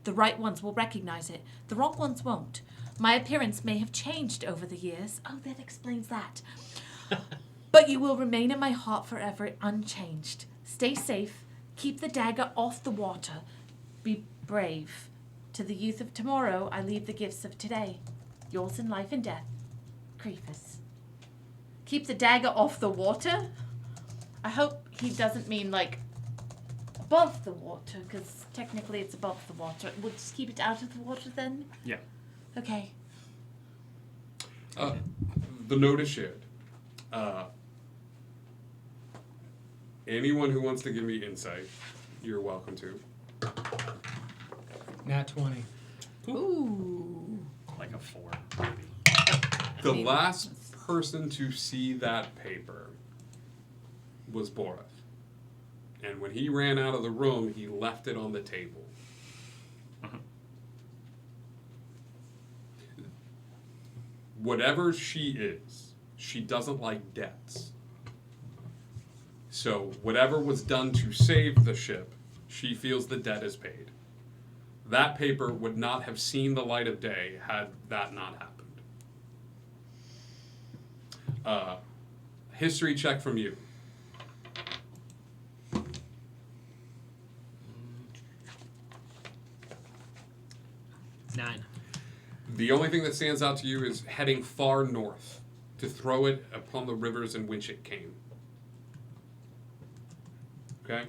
The right ones will recognize it. The wrong ones won't. My appearance may have changed over the years. Oh, that explains that. But you will remain in my heart forever unchanged. Stay safe. Keep the dagger off the water. Be brave. To the youth of tomorrow, I leave the gifts of today. Yours in life and death, Creefus. Keep the dagger off the water? I hope he doesn't mean, like, above the water, because technically it's above the water. We'll just keep it out of the water then? Yeah. Okay. The note is shared. Anyone who wants to give me insight, you're welcome to. Nat 20. Ooh. Like a 4. The last person to see that paper was Boris. And when he ran out of the room, he left it on the table. Whatever she is, she doesn't like debts. So whatever was done to save the ship, she feels the debt is paid. That paper would not have seen the light of day had that not happened. History check from you. Nine. The only thing that stands out to you is heading far north to throw it upon the rivers in which it came. Okay?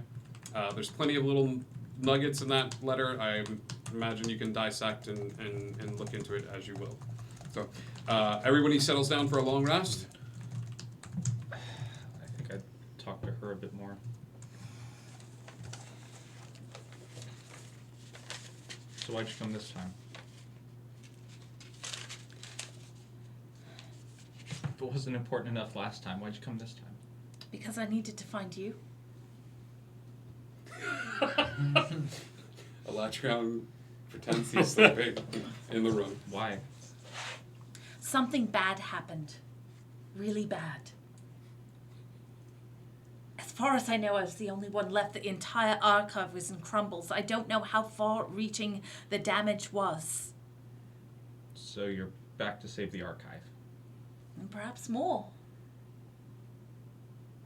There's plenty of little nuggets in that letter. I imagine you can dissect and look into it as you will. So, everybody settles down for a long rest. I think I'd talk to her a bit more. So why'd you come this time? If it wasn't important enough last time, why'd you come this time? Because I needed to find you. Electron pretends he's sleeping in the room. Why? Something bad happened. Really bad. As far as I know, I was the only one left. The entire archive was in crumbles. I don't know how far-reaching the damage was. So you're back to save the archive. And perhaps more.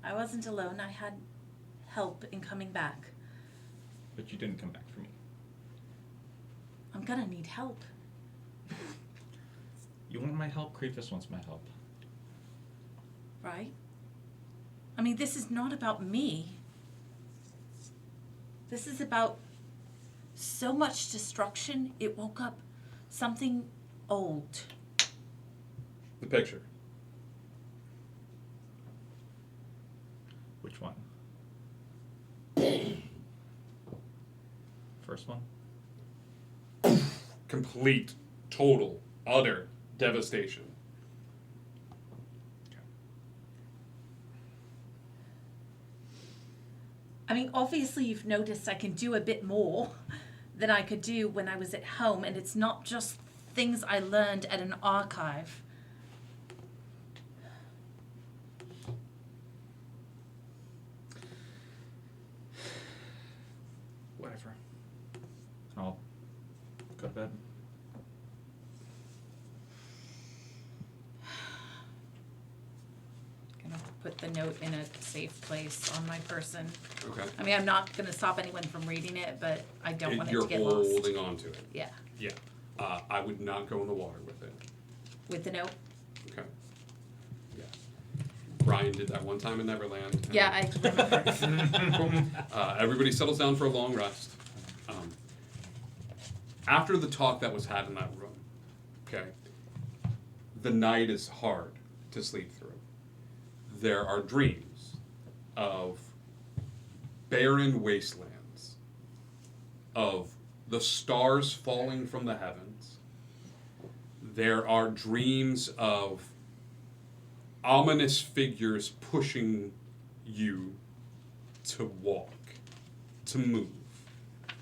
I wasn't alone. I had help in coming back. But you didn't come back for me. I'm gonna need help. You want my help? Kreefus wants my help. Right? I mean, this is not about me. This is about so much destruction, it woke up something old. The picture. Which one? First one? Complete, total, utter devastation. I mean, obviously you've noticed I can do a bit more than I could do when I was at home, and it's not just things I learned at an archive. Whatever. I'll go to bed. Gonna put the note in a safe place on my person. Okay. I mean, I'm not gonna stop anyone from reading it, but I don't want it You're to get lost. holding on to it. Yeah, Yeah. I would not go in the water with it. with the note. Okay. Yeah. Brian did that one time in Neverland. and- Yeah, I remember. Everybody settles down for a long rest. After the talk that was had in that room, okay, the night is hard to sleep through. There are dreams of barren wastelands, of the stars falling from the heavens. There are dreams of ominous figures pushing you to walk, to move,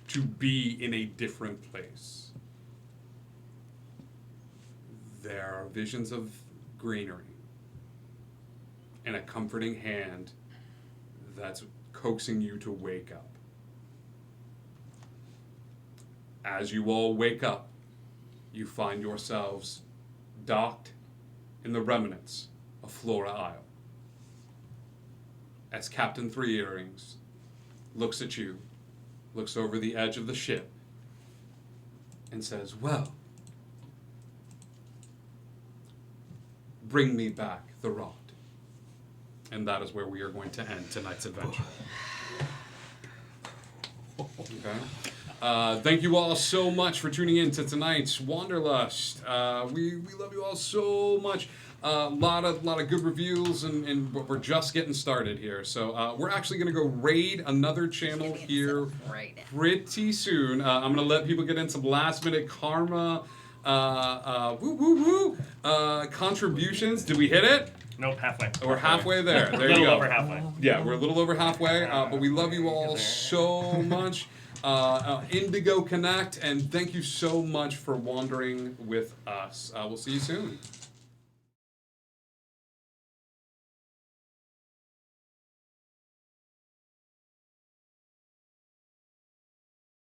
to be in a different place. There are visions of greenery and a comforting hand that's coaxing you to wake up. As you all wake up, you find yourselves docked in the remnants of Flora Isle. As Captain Three Earrings looks at you, looks over the edge of the ship, and says, "Well, bring me back the rod." And that is where we are going to end tonight's adventure. Okay? Thank you all so much for tuning in to tonight's Wanderlust. We love you all so much. Lot of good reviews, and we're just getting started here. So we're actually going to go raid another channel here pretty soon. I'm going to let people get in some last minute karma contributions. Did we hit it? Nope, halfway. We're halfway there. There A you little go. over halfway. Yeah, we're a little over halfway, but we love you all so much. Indigo Connect, and thank you so much for wandering with us. We'll see you soon.